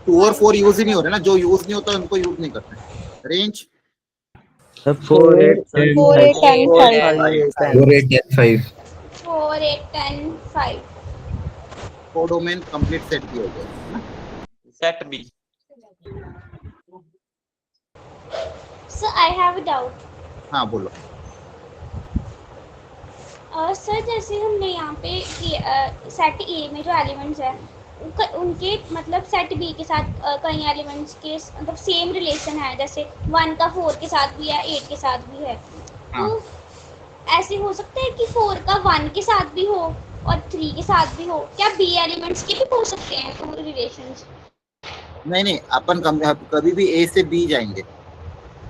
2 और 4 यूज ही नहीं हो रहे ना, जो यूज नहीं होता उनको यूज नहीं करते। Range Sir, 4, 8, 10, 4, 8, 10, 5. 4, 8, 10, 5. 4, 8, 10, 5. Codomain complete set भी हो गया, है ना। Set B. Sir, I have a doubt. हाँ बोलो। सर जैसे हमने यहाँ पे सेट ए में जो एलिमेंट्स है उनके मतलब सेट बी के साथ कई एलिमेंट्स के मतलब सेम रिलेशन है, जैसे 1 का 4 के साथ भी है, 8 के साथ भी है। हाँ। तो ऐसे हो सकता है कि 4 का 1 के साथ भी हो और 3 के साथ भी हो। क्या बी एलिमेंट्स के भी हो सकते हैं रिलेशंस? नहीं नहीं, अपन कभी भी ए से बी जाएंगे।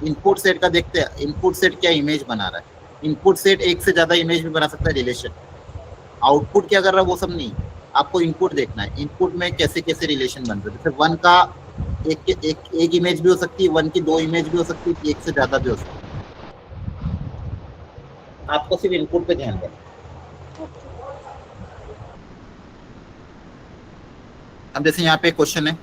इनपुट सेट का देखते हैं, इनपुट सेट क्या इमेज बना रहा है। इनपुट सेट एक से ज्यादा इमेज भी बना सकता है रिलेशन। आउटपुट क्या कर रहा है वो सब नहीं, आपको इनपुट देखना है, इनपुट में कैसे कैसे रिलेशन बन रहे हैं। जैसे 1 का एक इमेज भी हो सकती है, 1 की 2 इमेज भी हो सकती है, एक से ज्यादा भी हो सकती है। आपको सिर्फ इनपुट पे ध्यान देना। अब जैसे यहाँ पे क्वेश्चन है,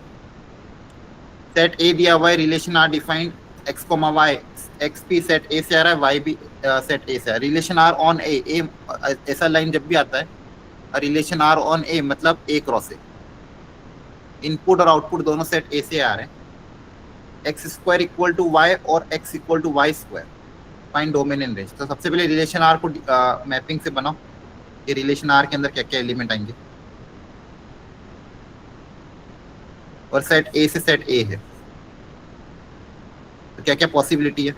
सेट ए दिया हुआ है, relation R defined X comma Y, X P set A से आ रहा है, वाई भी सेट ए से आ रहा है। रिलेशन आर ऑन ए, ऐसा लाइन जब भी आता है, रिलेशन आर ऑन ए मतलब ए क्रॉस ए। इनपुट और आउटपुट दोनों सेट ए से आ रहे हैं। X square equal to Y और X equal to Y square, find domain in range. तो सबसे पहले रिलेशन आर को मैपिंग से बनाओ कि रिलेशन आर के अंदर क्या क्या एलिमेंट आएंगे। और सेट ए से सेट ए है, तो क्या क्या पॉसिबिलिटी है।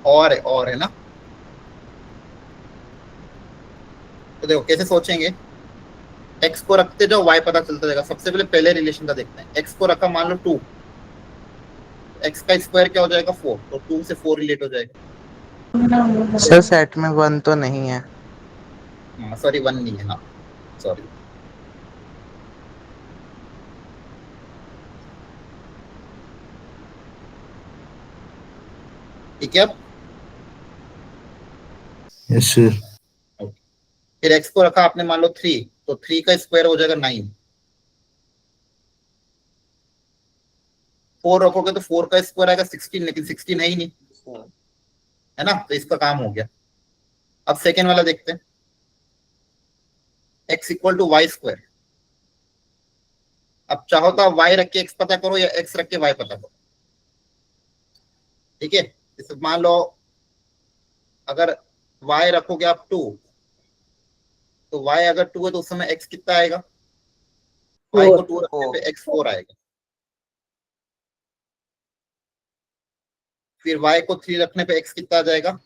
और है ना। तो देखो कैसे सोचेंगे, एक्स को रखते जाओ वाई पता चलता जाएगा। सबसे पहले रिलेशन का देखते हैं। एक्स को रखा मान लो 2, एक्स का स्क्वायर क्या हो जाएगा 4, तो 2 से 4 रिलेट हो जाएगा। सर सेट में 1 तो नहीं है। हाँ सॉरी 1 नहीं है, हाँ सॉरी। ठीक है। अब यस सर। फिर एक्स को रखा आपने मान लो 3, तो 3 का स्क्वायर हो जाएगा 9। 4 रखोगे तो 4 का स्क्वायर आएगा 16, लेकिन 16 है ही नहीं, है ना। तो इसका काम हो गया। अब सेकेंड वाला देखते हैं, X equal to Y square. अब चाहो तो आप वाई रख के एक्स पता करो या एक्स रख के वाई पता करो। ठीक है, जैसे मान लो अगर वाई रखोगे आप 2, तो वाई अगर 2 है तो उस समय एक्स कितना आएगा, वाई को 2 रखने पे एक्स 4 आएगा। फिर वाई को 3 रखने पे एक्स कितना आ जाएगा,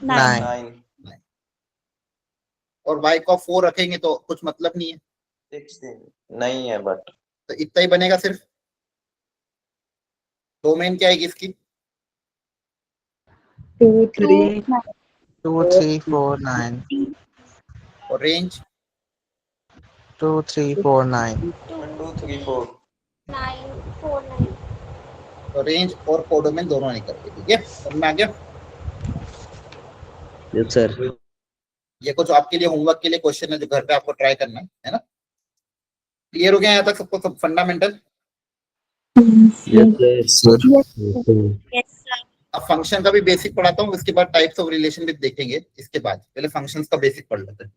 9। और वाई को 4 रखेंगे तो कुछ मतलब नहीं है, 16 नहीं है बट तो इतना ही बनेगा सिर्फ। डोमेन क्या आएगी इसकी, 2 3 2 3 4 9 और रेंज 2 3 4 9 2 3 4 9 4 9। तो रेंज और कोडोमेन दोनों निकल गए। ठीक है, समझ में आ गया। Yes sir. ये कुछ आपके लिए होमवर्क के लिए क्वेश्चन है जो घर पे आपको ट्राई करना है ना। क्लियर हो गया यहाँ तक सबको, सब fundamental. Yes sir. Yes sir. अब फंक्शन का भी बेसिक पढ़ाता हूँ, उसके बाद टाइप्स ऑफ रिलेशन भी देखेंगे। इसके बाद पहले फंक्शंस का बेसिक पढ़ लेते हैं।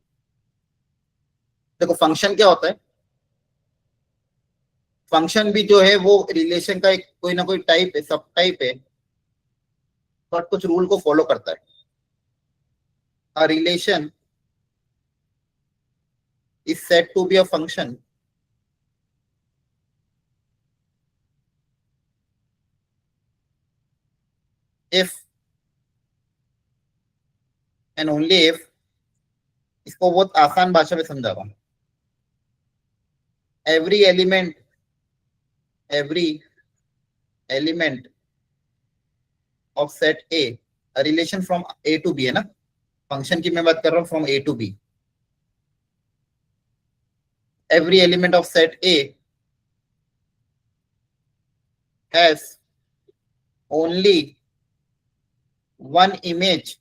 देखो फंक्शन क्या होता है, फंक्शन भी जो है वो रिलेशन का एक कोई ना कोई टाइप है, सब टाइप है, बट कुछ रूल को फॉलो करता है. A relation is said to be a function if and only if, इसको बहुत आसान भाषा में समझा रहा हूं. every element of set A relation from A to B है ना, फंक्शन की मैं बात कर रहा हूँ from A to B. every element of set A has only one image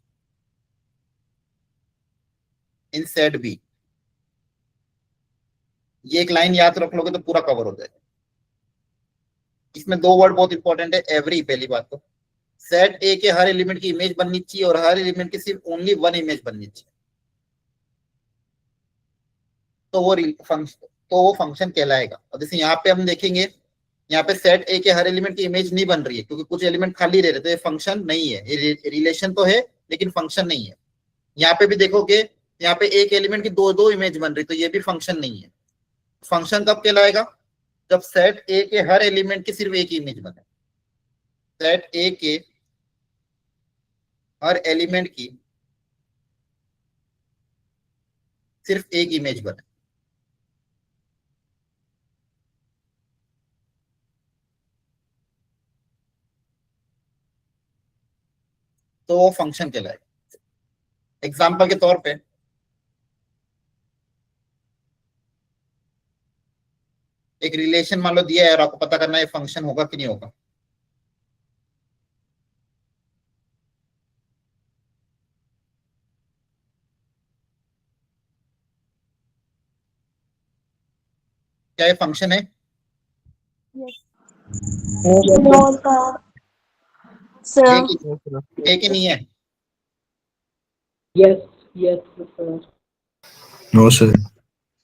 in set B. ये एक लाइन याद रख लोगे तो पूरा कवर हो जाएगा. इसमें दो वर्ड बहुत इंपॉर्टेंट है. एवरी पहली बात तो सेट ए के हर एलिमेंट की इमेज बननी चाहिए और हर एलिमेंट की सिर्फ ओनली वन इमेज बननी चाहिए, तो वो फंक्शन कहलाएगा. और जैसे यहाँ पे हम देखेंगे, यहाँ पे सेट ए के हर एलिमेंट की इमेज नहीं बन रही है क्योंकि कुछ एलिमेंट खाली रह रहे, तो ये फंक्शन नहीं है. ये रिलेशन तो है लेकिन फंक्शन नहीं है. यहाँ पे भी देखोगे, यहाँ पे एक एलिमेंट की दो दो इमेज बन रही, तो ये भी फंक्शन नहीं है. फंक्शन कब कहलाएगा? जब सेट ए के हर एलिमेंट की सिर्फ एक इमेज बने. सेट ए के हर एलिमेंट की सिर्फ एक इमेज बने. तो वो फंक्शन कहलाएगा. एग्जाम्पल के तौर पे एक रिलेशन मान लो दिया है और आपको पता करना है फंक्शन होगा कि नहीं होगा. क्या ये फंक्शन है? है कि नहीं है? Yes, yes, sir. No, sir.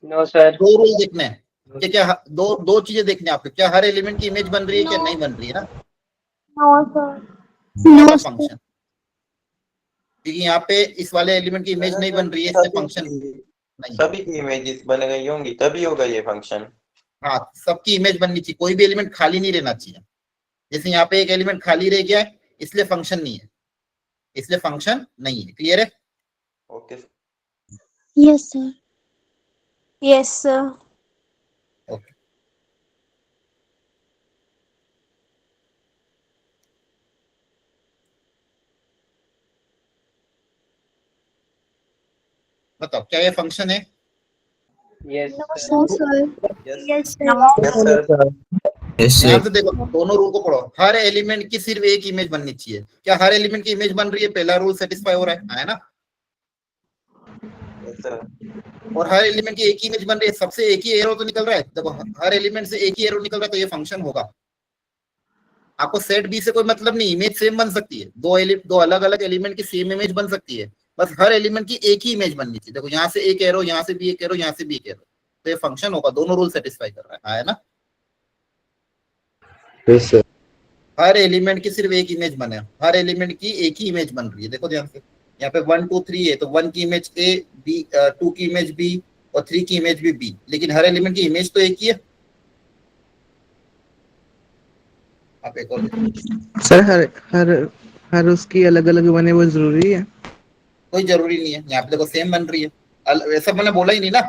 No, sir. दो रूल देखने हैं कि क्या दो दो चीजें देखने हैं आपको. क्या हर एलिमेंट की इमेज बन रही है, क्या नहीं बन रही है ना. फंक्शन, क्योंकि यहाँ पे इस वाले एलिमेंट की इमेज नहीं बन रही है, इसलिए फंक्शन नहीं. सभी की इमेजेस बन गई होंगी तभी होगा ये फंक्शन. हाँ, सबकी इमेज बननी चाहिए, कोई भी एलिमेंट खाली नहीं रहना चाहिए. जैसे यहाँ पे एक एलिमेंट खाली रह गया है, इसलिए फंक्शन नहीं है, इसलिए फंक्शन नहीं है. क्लियर है? Okay. Yes sir. Yes sir. Okay. बताओ क्या ये फंक्शन है? Yes, no sir. Sir. Yes yes sir. Yes sir. Yes, ध्यान sir. से देखो, दोनों रूल को पढ़ो. हर एलिमेंट की सिर्फ एक इमेज बननी चाहिए. क्या हर एलिमेंट की इमेज बन रही है? पहला रूल सेटिस्फाई हो रहा है ना. Yes sir. और हर एलिमेंट की एक ही इमेज बन रही है, सबसे एक ही एरो तो निकल रहा है. देखो हर एलिमेंट से एक ही एरो निकल रहा है, तो ये फंक्शन होगा. आपको सेट बी से कोई मतलब नहीं, इमेज सेम बन सकती है. दो अलग अलग एलिमेंट की सेम इमेज बन सकती है, बस हर एलिमेंट की एक ही इमेज बननी चाहिए. देखो यहाँ से एक एरो, यहाँ से भी एक एरो, यहाँ से भी एक एरो, तो ये फंक्शन होगा. दोनों रूल सेटिस्फाई कर रहा है ना. Yes, sir. हर एलिमेंट की सिर्फ एक इमेज बने, हर एलिमेंट की एक ही इमेज बन रही है. देखो ध्यान से, यहाँ पे 1 2 3 है, तो 1 की इमेज ए, बी 2 की इमेज बी और 3 की इमेज भी बी, लेकिन हर एलिमेंट की इमेज तो एक ही है. आप एक और देखो. सर हर हर हर उसकी अलग अलग बने वो जरूरी है? कोई जरूरी नहीं है. यहाँ पे देखो सेम बन रही है. वैसा मैंने बोला ही नहीं ना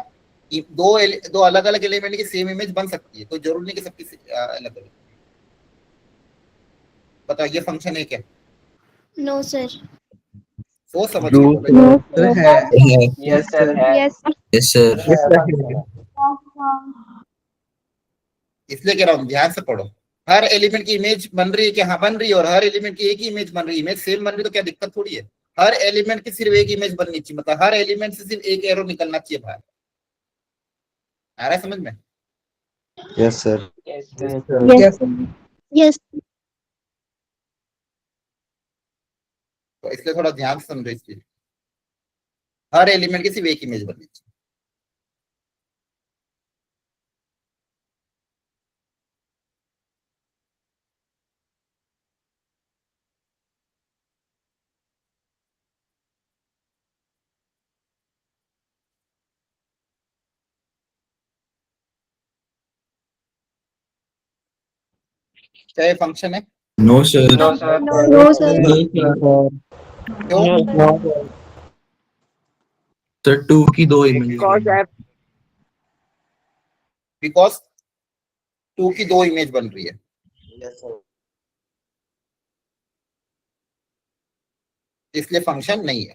कि दो अलग अलग एलिमेंट की सेम इमेज बन सकती है, कोई जरूरी नहीं कि सबकी अलग अलग. बताओ ये फंक्शन है क्या? No sir. सोच समझ True. के बोलो. सर है. Yes, sir. Yes. Yes, sir. इसलिए कह रहा हूँ ध्यान से पढ़ो. हर एलिमेंट की इमेज बन रही है क्या? हाँ बन रही है. और हर एलिमेंट की एक ही इमेज बन रही है, इमेज सेम बन रही है, तो क्या दिक्कत थोड़ी है. हर एलिमेंट की सिर्फ एक इमेज बननी चाहिए, मतलब हर एलिमेंट से सिर्फ एक एरो निकलना चाहिए बाहर. आ रहा है समझ में? Yes, sir. Yes, sir. Yes. Yes. तो इसलिए थोड़ा ध्यान से समझो इस चीज. हर एलिमेंट की सिर्फ एक इमेज बननी चाहिए. क्या ये फंक्शन है? No, sir. No, sir. No sir. No, sir. क्यों? Sir, 2 की 2 इमेज Because F बिकॉज 2 की 2 इमेज बन रही है, Yes, sir. इसलिए फंक्शन नहीं है।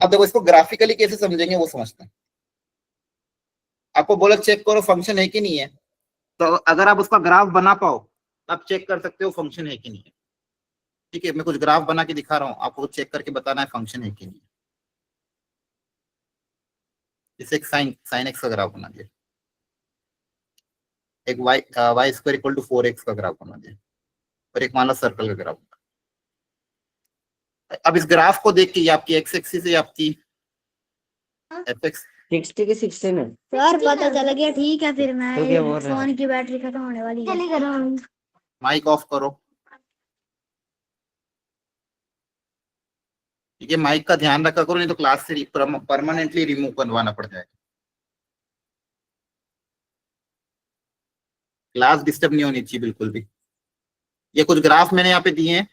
अब देखो इसको ग्राफिकली कैसे समझेंगे वो समझते हैं। आपको बोला चेक करो फंक्शन है कि नहीं है, तो अगर आप उसका ग्राफ बना पाओ आप चेक कर सकते हो फंक्शन है कि नहीं है। ठीक है, मैं कुछ ग्राफ बना के दिखा रहा हूँ, आपको चेक करके बताना है फंक्शन है कि नहीं है। जैसे एक साइन साइन एक्स का ग्राफ बना दिया, एक Y square equal to 4x का ग्राफ बना दिया, और एक मान लो सर्कल का ग्राफ। अब इस ग्राफ को देख के ये आपकी एक्स एक्सिस है, आपकी एफ एक्स। 60 की 16 है। सर पता चल गया, ठीक है फिर मैं तो क्या बोल रहे हो? फोन की बैटरी खत्म होने वाली है। चलिए करो। माइक ऑफ करो। ठीक है, माइक का ध्यान रखा करो, नहीं तो क्लास से परमानेंटली रिमूव करवाना पड़ जाएगा। क्लास डिस्टर्ब नहीं होनी चाहिए बिल्कुल भी। ये कुछ ग्राफ मैंने यहाँ पे दिए हैं,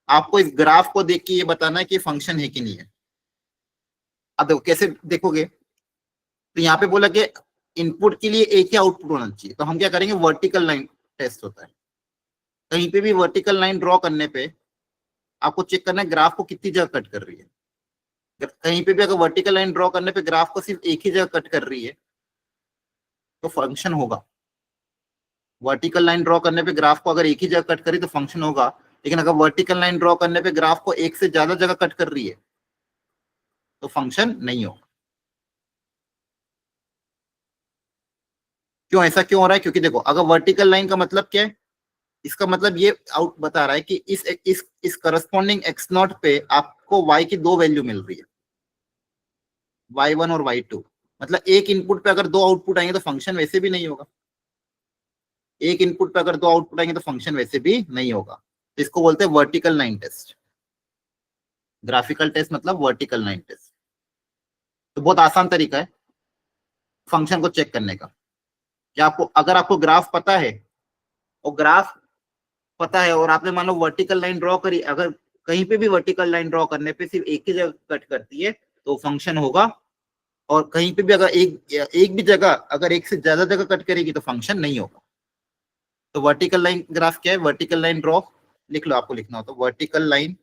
आपको इस ग्राफ को देख के ये बताना है कि फंक्शन है कि नहीं है। अब देखो कैसे देखोगे, तो यहाँ पे बोला कि इनपुट के लिए एक ही आउटपुट होना चाहिए, तो हम क्या करेंगे, वर्टिकल लाइन टेस्ट होता है। कहीं पे भी वर्टिकल लाइन ड्रॉ करने पे आपको चेक करना है ग्राफ को कितनी जगह कट कर रही है। कहीं पे भी अगर वर्टिकल लाइन ड्रॉ करने पे ग्राफ को सिर्फ एक ही जगह कट कर रही है तो फंक्शन होगा। वर्टिकल लाइन ड्रॉ करने पे ग्राफ को अगर एक ही जगह कट करी तो फंक्शन होगा, लेकिन अगर वर्टिकल लाइन ड्रॉ करने पे ग्राफ को एक से ज्यादा जगह कट कर रही है तो फंक्शन नहीं होगा। क्यों ऐसा क्यों हो रहा है? क्योंकि देखो अगर वर्टिकल लाइन का मतलब क्या है, इसका मतलब ये आउट बता रहा है कि इस करस्पॉन्डिंग एक्स नॉट पे आपको y की दो वैल्यू मिल रही है, y1 और y2। मतलब एक इनपुट पे अगर दो आउटपुट आएंगे तो फंक्शन वैसे भी नहीं होगा। एक इनपुट पे अगर दो आउटपुट आएंगे तो फंक्शन वैसे भी नहीं होगा। तो इसको बोलते हैं vertical line test. Graphical test मतलब वर्टिकल लाइन टेस्ट। तो बहुत आसान तरीका है फंक्शन को चेक करने का। क्या आपको अगर आपको ग्राफ पता है और ग्राफ पता है और आपने मान लो वर्टिकल लाइन ड्रॉ करी, अगर कहीं पे भी वर्टिकल लाइन ड्रॉ करने पे सिर्फ एक ही जगह कट करती है तो फंक्शन होगा, और कहीं पे भी अगर एक भी जगह अगर एक से ज्यादा जगह कट करेगी तो फंक्शन नहीं होगा। तो वर्टिकल लाइन ग्राफ क्या है? वर्टिकल लाइन ड्रॉ लिख लो, आपको लिखना हो तो vertical line,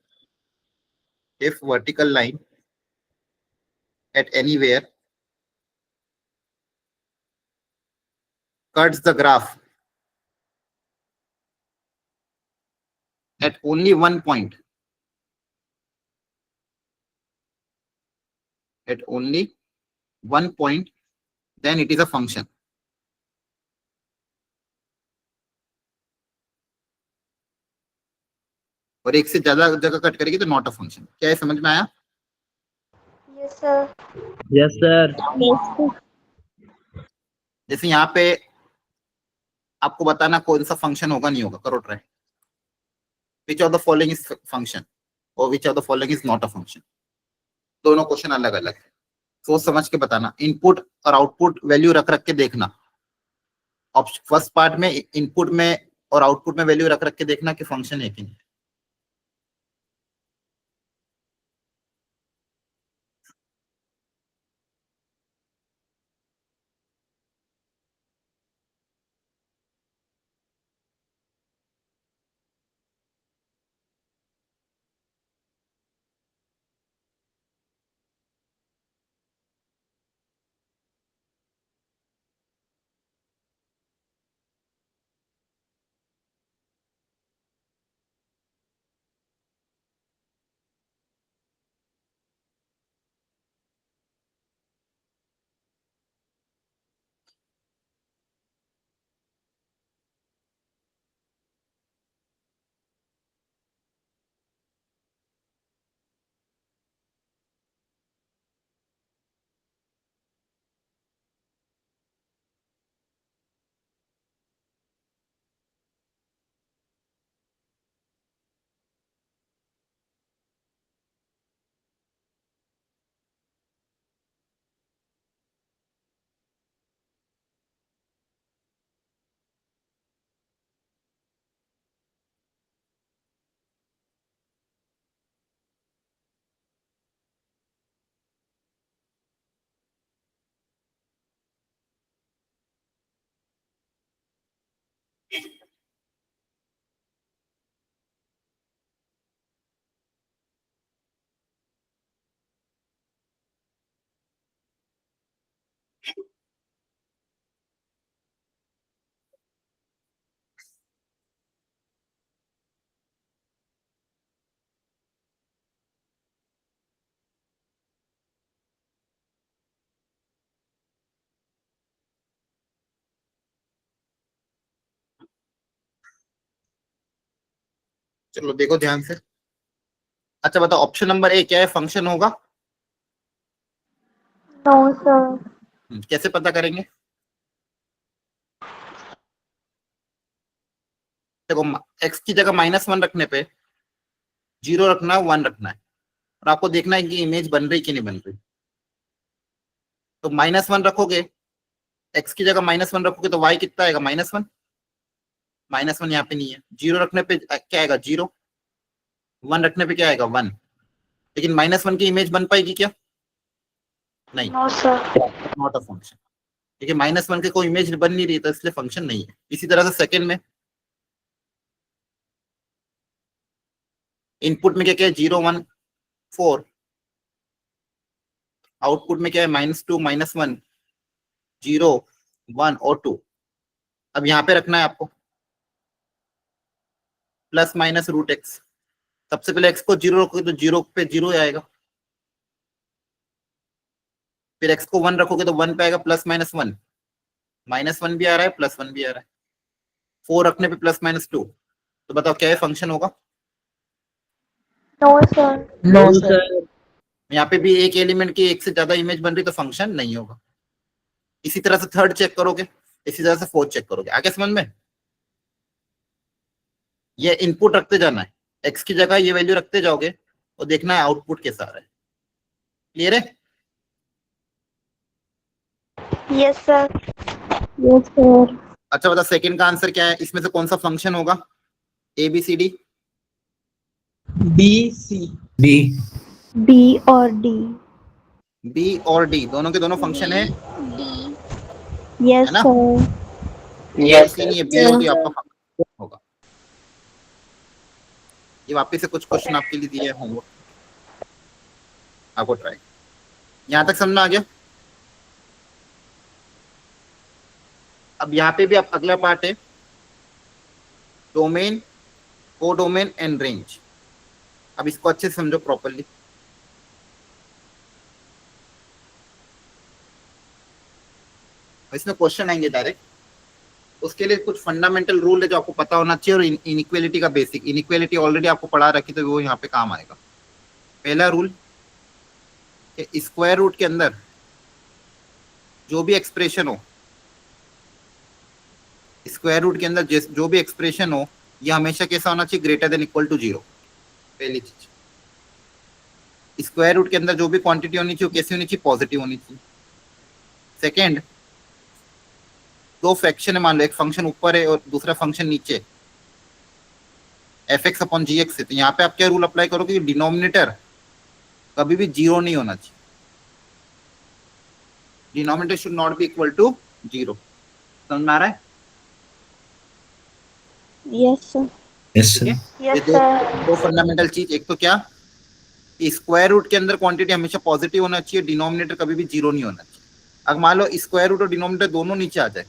if vertical line at anywhere cuts the graph at only one point, at only one point, then it is a function. और एक से ज्यादा जगह कट करेगी तो नॉट अ फंक्शन। क्या है, समझ में आया? Yes sir. Yes, sir. जैसे यहाँ पे आपको बताना कौन सा फंक्शन होगा नहीं होगा, करो try. Which of the following is function or which of the following is not a function. दोनों क्वेश्चन अलग अलग है, सोच समझ के बताना। इनपुट और आउटपुट वैल्यू रख रख के देखना। ऑप्शन फर्स्ट पार्ट में इनपुट में और आउटपुट में वैल्यू रख रख के देखना कि फंक्शन है कि नहीं। चलो देखो ध्यान से। अच्छा बताओ, ऑप्शन नंबर ए क्या है, फंक्शन होगा? No sir. कैसे पता करेंगे? देखो, एक्स की जगह -1 रखने पे 0 रखना है, 1 रखना है, और आपको देखना है कि इमेज बन रही कि नहीं बन रही। तो -1 रखोगे, एक्स की जगह -1 रखोगे तो y कितना आएगा? -1। -1 यहाँ पे नहीं है। 0 रखने पे क्या आएगा? 0। 1 रखने पे क्या आएगा? 1। लेकिन -1 की इमेज बन पाएगी क्या? नहीं, no sir. Not a function. देखिए -1 की कोई इमेज बन नहीं रही, तो इसलिए फंक्शन नहीं है। इसी तरह से सेकंड में इनपुट में क्या क्या है? 0 1 4। आउटपुट में क्या है? -2 -1 0 1 और 2। अब यहाँ पे रखना है आपको ±√x। सबसे पहले x को 0 रखोगे तो 0 पे 0 आएगा, फिर x को 1 रखोगे तो 1 पे आएगा +-1। -1 भी आ रहा है, +1 भी आ रहा है। 4 रखने पे +-2। तो बताओ क्या है, फंक्शन होगा? No sir. No sir. यहाँ पे भी एक एलिमेंट की एक से ज्यादा इमेज बन रही तो फंक्शन नहीं होगा। इसी तरह से थर्ड चेक करोगे, इसी तरह से फोर्थ चेक करोगे। आगे समझ में? ये इनपुट रखते जाना है, एक्स की जगह ये वैल्यू रखते जाओगे और देखना है आउटपुट कैसा आ रहा है। क्लियर है? Yes sir. Yes sir. अच्छा बता, सेकंड का आंसर क्या है? इसमें से कौन सा फंक्शन होगा? ABCD? B C. B. B और डी। B और D दोनों के दोनों फंक्शन है, डी। यस है ना? सर। A और यस C नहीं है, सर। B और D आपका फंक्शन होगा। ये वापस से कुछ क्वेश्चन आपके लिए दिए हैं होमवर्क, आपको ट्राई। यहाँ तक समझ में आ गया? अब यहाँ पे भी आप अगला पार्ट है, डोमेन, कोडोमेन एंड रेंज। अब इसको अच्छे से समझो प्रॉपर्ली। इसमें क्वेश्चन आएंगे डायरेक्ट, उसके लिए कुछ फंडामेंटल रूल है जो आपको पता होना चाहिए, और इनइक्वालिटी का बेसिक। इनइक्वालिटी ऑलरेडी आपको पढ़ा रखी, तो वो यहाँ पे काम आएगा। पहला रूल, स्क्वायर रूट के अंदर जो भी एक्सप्रेशन हो, स्क्वायर रूट के अंदर जो भी एक्सप्रेशन हो, ये हमेशा कैसा होना चाहिए? Greater than equal to 0। पहली चीज, स्क्वायर रूट के अंदर जो भी क्वांटिटी होनी चाहिए वो कैसी होनी चाहिए? पॉजिटिव होनी चाहिए। सेकेंड, दो फ्रैक्शन है, मान लो एक फंक्शन ऊपर है और दूसरा फंक्शन नीचे, f(x)/gx है, तो यहाँ पे आप क्या रूल अप्लाई करोगे? डिनोमिनेटर कभी भी 0 नहीं होना चाहिए। Denominator should not be equal to 0। समझ में आ रहा है? Yes sir. यस ठीक है, सर। ये यस दो सर। दो फंडामेंटल चीज। एक तो क्या, स्क्वायर रूट के अंदर क्वांटिटी हमेशा पॉजिटिव होना चाहिए, डिनोमिनेटर कभी भी 0 नहीं होना चाहिए। अगर मान लो स्क्वायर रूट और डिनोमिनेटर दोनों नीचे आ जाए,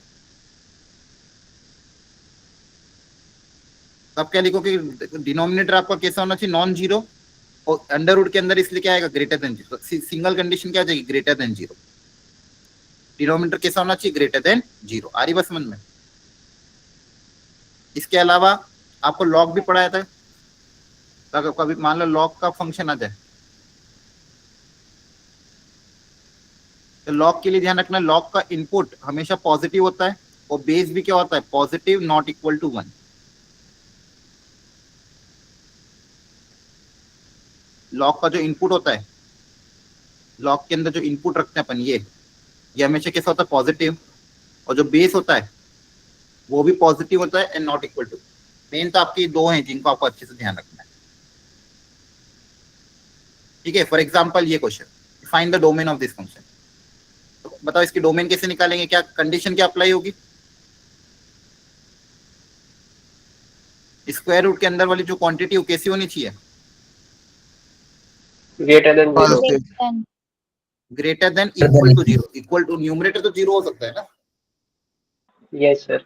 तो आप क्या लिखोगे? डिनोमिनेटर आपका कैसा होना चाहिए? नॉन जीरो, और अंडर रूट के अंदर इसलिए क्या आएगा? Greater than 0। सिंगल कंडीशन क्या आ जाएगी? Greater than 0। डिनोमिनेटर कैसा होना चाहिए? Greater then 0। आ रही बात समझ में? इसके अलावा आपको लॉग भी पढ़ाया था, तो कभी मान लो लॉग का फंक्शन आ जाए, तो लॉग के लिए ध्यान रखना, लॉग का इनपुट हमेशा पॉजिटिव होता है और बेस भी क्या होता है? Positive not equal to 1। Log का जो इनपुट होता है, लॉग के अंदर जो इनपुट रखते हैं अपन, ये हमेशा कैसा होता है? पॉजिटिव, और जो बेस होता है वो भी पॉजिटिव होता है and not equal to. Main तो आपके दो हैं जिनको आपको अच्छे से ध्यान रखना है। ठीक है, फॉर एग्जाम्पल ये question, find the domain of this function. तो बताओ इसकी डोमेन कैसे निकालेंगे? क्या कंडीशन क्या अप्लाई होगी? स्क्वायर रूट के अंदर वाली जो क्वांटिटी वो कैसी होनी चाहिए? Greater than 0. Greater than equal to zero. Equal to numerator तो जीरो हो सकता है ना। Yes, sir.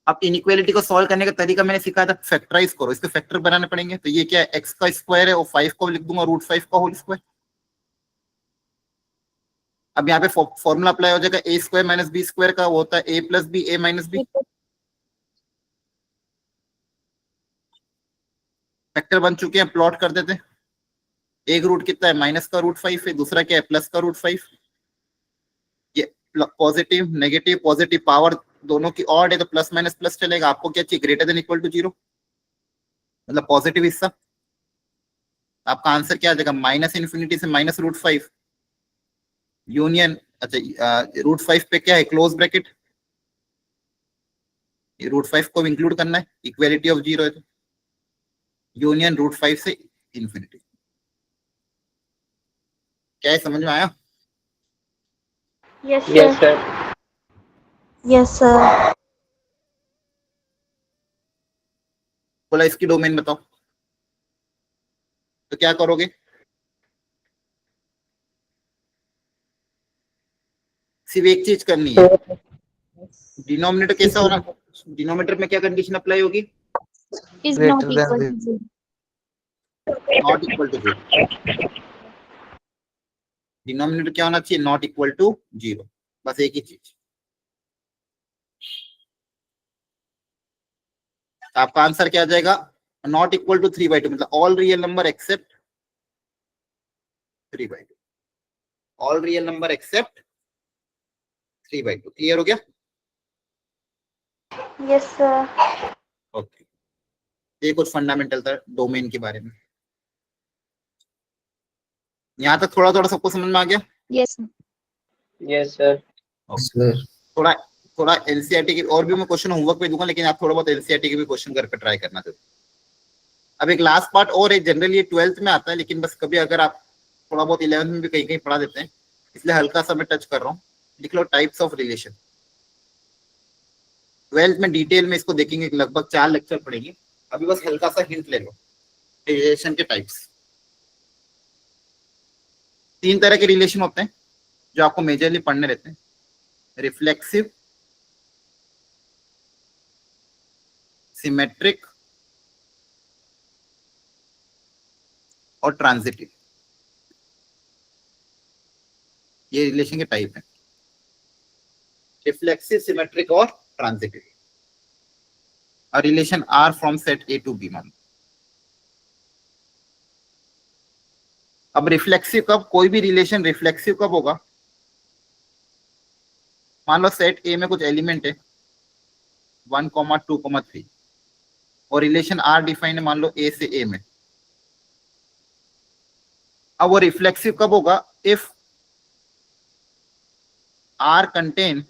अब इनइक्वालिटी को सॉल्व करने का तरीका मैंने सिखाया था, फैक्टराइज करो, इसके फैक्टर बनाने पड़ेंगे। तो ये क्या है, एक्स का स्क्वायर है और 5 को लिख दूंगा √5 का होल स्क्वायर। अब यहाँ पे फॉर्मूला अप्लाई हो जाएगा, ए स्क्वायर माइनस बी स्क्वायर का वो होता है ए प्लस बी ए माइनस बी। फैक्टर बन चुके हैं, प्लॉट कर देते हैं। एक रूट कितना है, माइनस का √5 है, दूसरा क्या है, प्लस का √5। ये पॉजिटिव नेगेटिव, पॉजिटिव पावर दोनों की ऑड है तो प्लस माइनस प्लस चलेगा। आपको क्या चाहिए, greater than equal to zero, मतलब पॉजिटिव हिस्सा। आपका आंसर क्या आ जाएगा, माइनस इन्फिनिटी से माइनस √5 यूनियन। अच्छा √5 पे क्या है, क्लोज ब्रैकेट। ये √5 को इंक्लूड करना है, इक्वेलिटी ऑफ जीरो है तो यूनियन √5 से इन्फिनिटी। क्या है, समझ में आया? Yes Yes, sir. sir. Yes sir. बोला इसकी डोमेन बताओ, तो क्या करोगे, सिर्फ एक चीज करनी है। डिनोमिनेटर कैसा होना, डिनोमिनेटर में क्या कंडीशन अप्लाई होगी, is Greater not than equal zero. To zero. Not equal to zero. Denominator क्या होना चाहिए, नॉट इक्वल टू जीरो, बस एक ही चीज। तो आपका आंसर क्या आ जाएगा, नॉट इक्वल टू 3/2, मतलब all real number except 3/2, all real number except 3/2। Clear हो गया? Yes sir. ओके, ये कुछ फंडामेंटल था डोमेन के बारे में। यहाँ तक थोड़ा थोड़ा सबको समझ में आ गया? यस। Yes, sir. Sir. थोड़ा थोड़ा एनसीईआरटी के और भी मैं क्वेश्चन होमवर्क पे दूंगा, लेकिन आप थोड़ा बहुत एनसीईआरटी के भी क्वेश्चन घर पे ट्राई करना जरूर। अब एक लास्ट पार्ट और है, जनरली ये 12th में आता है, लेकिन बस कभी अगर आप थोड़ा बहुत 11th में भी कहीं कहीं पढ़ा देते हैं, इसलिए हल्का सा मैं टच कर रहा हूँ। लिख लो टाइप्स ऑफ रिलेशन। 12th में डिटेल में इसको देखेंगे, लगभग 4 लेक्चर पढ़ेंगे। अभी बस हल्का सा हिंट ले लो रिलेशन के टाइप्स। 3 तरह के रिलेशन होते हैं जो आपको मेजरली पढ़ने रहते हैं, रिफ्लेक्सिव, सिमेट्रिक और ट्रांजिटिव। ये रिलेशन के टाइप है, रिफ्लेक्सिव, सिमेट्रिक और ट्रांजिटिव। और relation R from set A to B मान। अब रिफ्लेक्सिव कब, कोई भी रिलेशन रिफ्लेक्सिव कब होगा, मान लो सेट ए में कुछ एलिमेंट है 1, 2, 3 और रिलेशन आर डिफाइन है मान लो ए से ए में। अब वो रिफ्लेक्सिव कब होगा, if R contain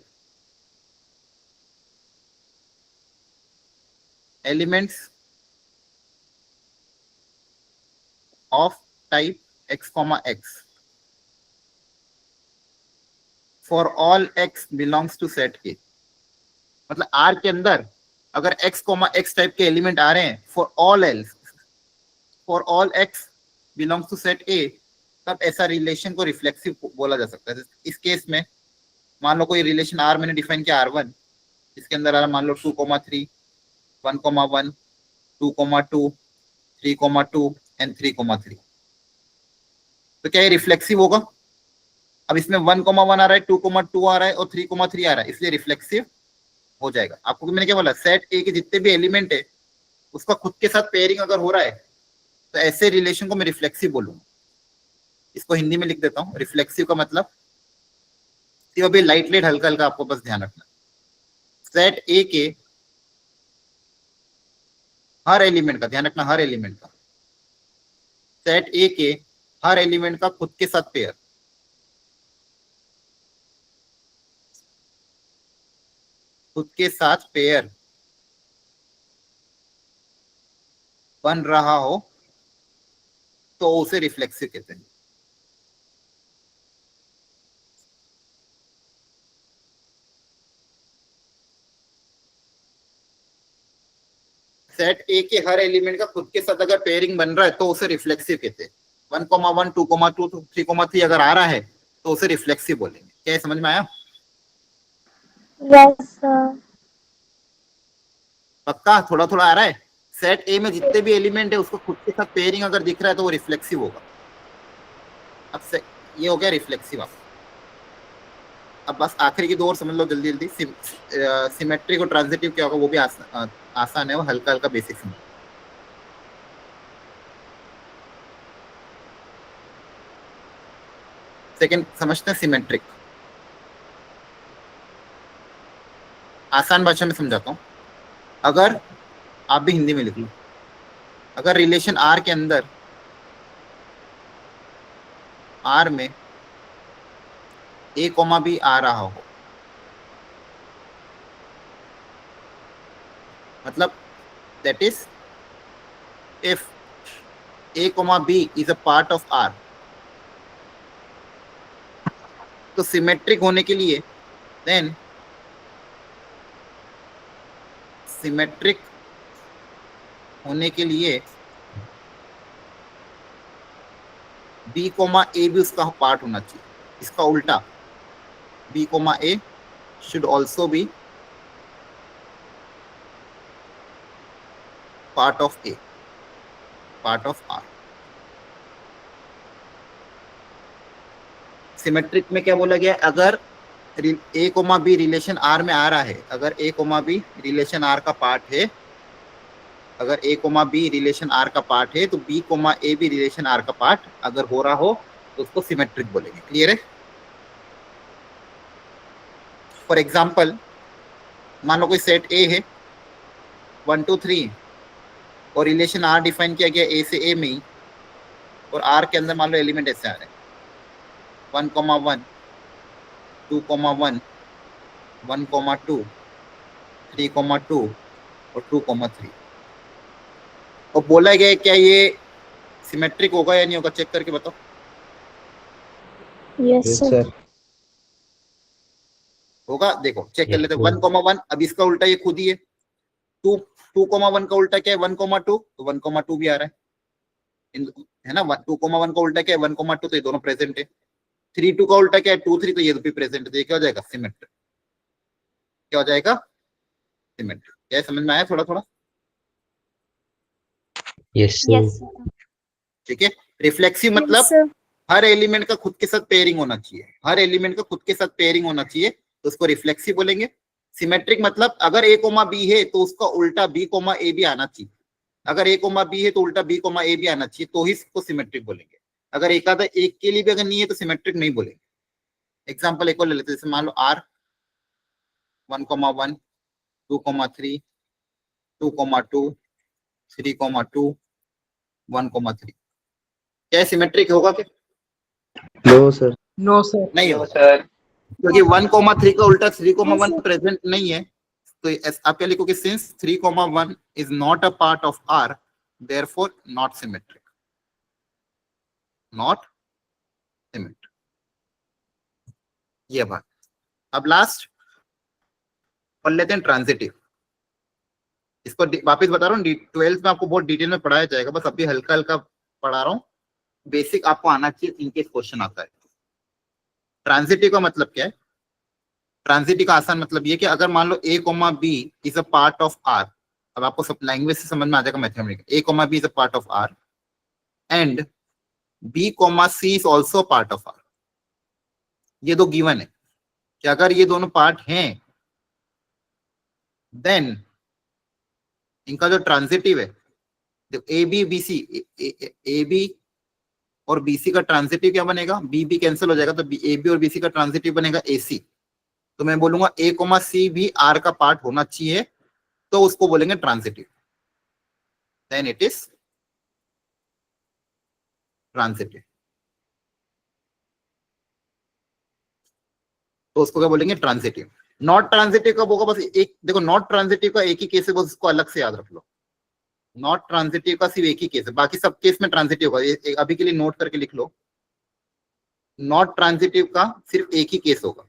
elements of type x, x for all x belongs to set A. मतलब आर के अंदर अगर x, x टाइप के एलिमेंट आ रहे हैं for all else, for all x belongs to set A, तब ऐसा रिलेशन को रिफ्लेक्सिव बोला जा सकता है। इस केस में मान लो कोई रिलेशन आर मैंने डिफाइन किया R1, इसके अंदर आ रहा मान लो 2, 3, 1, 1, 2, 2, 3, 2 एंड 3, 3। तो क्या ये रिफ्लेक्सिव होगा? अब इसमें 1, 1 आ रहा है, 2, 2 आ रहा है और 3, 3 आ रहा है, इसलिए रिफ्लेक्सिव हो जाएगा। आपको मैंने क्या बोला, सेट ए के जितने भी एलिमेंट है उसका खुद के साथ पेयरिंग अगर हो रहा है तो ऐसे रिलेशन को मैं रिफ्लेक्सिव बोलूंगा। इसको हिंदी में लिख देता हूँ, रिफ्लेक्सिव का मतलब सिर्फ अभी लाइट लाइट हल्का हल्का आपको बस ध्यान रखना, सेट ए के हर एलिमेंट का ध्यान रखना, हर एलिमेंट का, सेट ए के हर एलिमेंट का खुद के साथ पेयर, खुद के साथ पेयर बन रहा हो तो उसे रिफ्लेक्सिव कहते हैं। सेट ए के हर एलिमेंट का खुद के साथ अगर पेयरिंग बन रहा है तो उसे रिफ्लेक्सिव कहते हैं। 1,1 2,2 3,3 अगर आ रहा है तो उसे रिफ्लेक्सिव बोलेंगे। क्या ये समझ में आया? Yes sir. पक्का? थोड़ा थोड़ा आ रहा है? सेट ए में जितने भी एलिमेंट है उसको खुद के साथ पेयरिंग अगर दिख रहा है तो वो रिफ्लेक्सिव होगा। अब से ये हो गया रिफ्लेक्सिव। अब बस आखिरी की दो और समझ लो जल्दी जल्दी। सिमेट्रिक और ट्रांजिटिव क्या होगा वो भी आसान है, वो हल्का हल्का बेसिक समझ। सेकंड समझते हैं सिमेट्रिक। आसान भाषा में समझाता हूं, अगर आप भी हिंदी में लिख लो, अगर रिलेशन आर के अंदर आर में ए कोमा बी आ रहा हो, मतलब that is if A comma B is a part of R, तो सिमेट्रिक होने के लिए देन सिमेट्रिक होने के लिए बी कोमा ए भी उसका पार्ट होना चाहिए। इसका उल्टा B comma A should also be part of A, part of R. Symmetric में क्या बोला गया? अगर A comma B relation R में आ रहा है, अगर A comma B relation R का पार्ट है, अगर A comma B relation R का पार्ट है तो बी कोमा ए भी रिलेशन आर का पार्ट अगर हो रहा हो तो उसको सिमेट्रिक बोलेंगे। क्लियर है? फॉर एग्जाम्पल मान लो कोई सेट ए है 1 2 3 और रिलेशन आर डिफाइन किया गया ए से ए में ही, और आर के अंदर मान लो एलिमेंट ऐसे आ रहे हैं 1,1 2,1 1,2 3,2 और 2,3, और बोला गया है क्या ये सिमेट्रिक होगा या नहीं होगा? चेक करके बताओ। Yes Yes, sir. sir. होगा? देखो चेक कर लेते हैं। 1,1 अब इसका उल्टा ये खुद ही है। 2,1 का उल्टा क्या है? 1,2, तो 1,2 भी आ रहा है है ना। 2,1 का उल्टा क्या है? 1,2, तो ये दोनों प्रेजेंट है। 3,2 का उल्टा क्या है? 2,3, तो ये भी प्रेजेंट है। तो ये क्या हो जाएगा? सिमेट्रिक। क्या हो जाएगा? सिमेट्रिक। क्या समझ में आया थोड़ा थोड़ा? Yes, sir. Yes sir. ठीक है। रिफ्लेक्सिव मतलब हर एलिमेंट का खुद के साथ पेयरिंग होना चाहिए, हर एलिमेंट का खुद के साथ पेयरिंग होना चाहिए, तो उसको रिफ्लेक्सिव बोलेंगे। सिमेट्रिक मतलब अगर ए कोमा बी है तो उसका उल्टा बी कोमा ए भी आना चाहिए। अगर ए कोमा बी है तो उल्टा बी कोमा ए भी आना चाहिए, तो ही इसको सिमेट्रिक बोलेंगे। अगर एक आधा एक के लिए भी अगर नहीं है तो सिमेट्रिक नहीं बोलेंगे। एग्जाम्पल एक और ले लेते हैं, जैसे मान लो आर 1,1 2,3 2,2 3,2 1,3, क्या सिमेट्रिक होगा? क्या No, sir. No, sir. नहीं नो होगा, सर। क्योंकि 1,3 का उल्टा 3,1 Yes, sir. प्रेजेंट नहीं है। तो आप क्या लिखोगे? Since 3,1 is not a part of R, therefore not symmetric, not symmetric. ये बात। अब लास्ट पढ़ लेते हैं ट्रांजिटिव। इसको वापस बता रहा हूँ, 12th में आपको बहुत डिटेल में पढ़ाया जाएगा, बस अभी हल्का हल्का पढ़ा रहा हूँ। बेसिक आपको आना चाहिए, इनकेस क्वेश्चन आता है। ट्रांजिटिव का मतलब क्या है? ट्रांजिटिव का आसान मतलब ये कि अगर मान लो A comma B is a part of R, अब आपको सब लैंग्वेज से समझ में आ जाएगा mathematics. A comma B is a part of R and B comma C is also part of R. ये दो गिवन है कि अगर ये दोनों पार्ट हैं देन इनका जो ट्रांजिटिव है, A B B C, A B और बी सी का ट्रांजिटिव क्या बनेगा? बी बी कैंसिल हो जाएगा, तो ए बी और बी सी का ट्रांजिटिव बनेगा ए सी। तो मैं बोलूंगा ए कोमा सी भी आर का पार्ट होना चाहिए, तो उसको बोलेंगे transitive, then it is transitive. तो उसको क्या बोलेंगे? ट्रांजिटिव। नॉट ट्रांजिटिव कब होगा? बस एक देखो, नॉट ट्रांजिटिव का एक ही केस है, बस उसको अलग से याद रख लो। नॉट ट्रांजिटिव का सिर्फ एक ही केस है, बाकी सब केस में ट्रांजिटिव होगा। अभी के लिए नोट करके लिख लो, नॉट ट्रांजिटिव का सिर्फ एक ही केस होगा,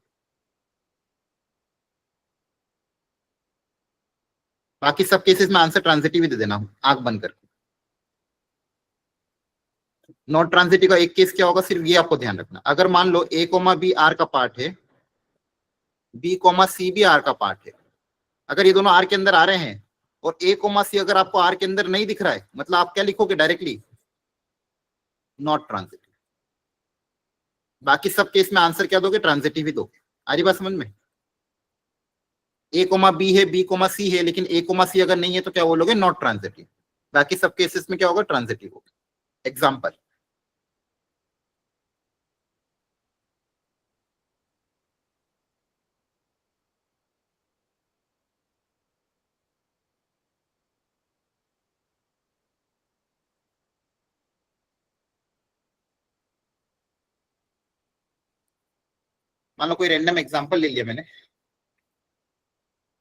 बाकी सब केसेस में आंसर ट्रांजिटिव ही दे देना, आंख बंद करके। नॉट ट्रांजिटिव का एक केस क्या होगा, सिर्फ ये आपको ध्यान रखना। अगर मान लो ए कोमा बी आर का पार्ट है, बी कोमा सी भी आर का पार्ट है, अगर ये दोनों आर के अंदर आ रहे हैं और ए कोमा सी अगर आपको आर के अंदर नहीं दिख रहा है, मतलब आप क्या लिखोगे डायरेक्टली, नॉट ट्रांजिटिव। बाकी सब केस में आंसर क्या दोगे, ट्रांजिटिव ही दोगे। आ रही बात समझ में? ए कोमा बी है, बी कोमा सी है, लेकिन ए कोमा सी अगर नहीं है तो क्या बोलोगे, नॉट ट्रांजिटिव। बाकी सब केसेस में क्या होगा, ट्रांजिटिव होगा। एग्जाम्पल, मान लो कोई रैंडम एग्जांपल ले लिया मैंने।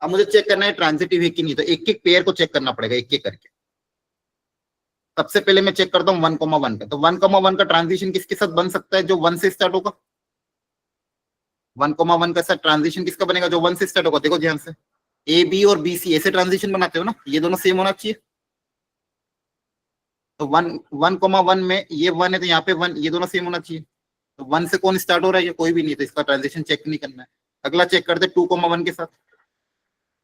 अब मुझे चेक करना है ट्रांजिटिव है कि नहीं, तो एक एक पेयर को चेक करना पड़ेगा एक एक करके। सबसे पहले मैं चेक करता हूँ 1,1 का। तो 1,1 का ट्रांजिशन किसके साथ बन सकता है, जो 1 से स्टार्ट होगा। 1,1 का साथ ट्रांजिशन किसका बनेगा, जो 1 से स्टार्ट होगा। देखो ध्यान से, ए बी और बी सी ऐसे ट्रांजिशन बनाते हो ना, ये दोनों सेम होना चाहिए। तो 1,1 में ये 1 है तो यहाँ पे 1, ये दोनों सेम होना चाहिए। तो 1 से कौन स्टार्ट हो रहा है, कोई भी नहीं, तो इसका ट्रांजिशन चेक नहीं करना है। अगला चेक करते 2,1 के साथ।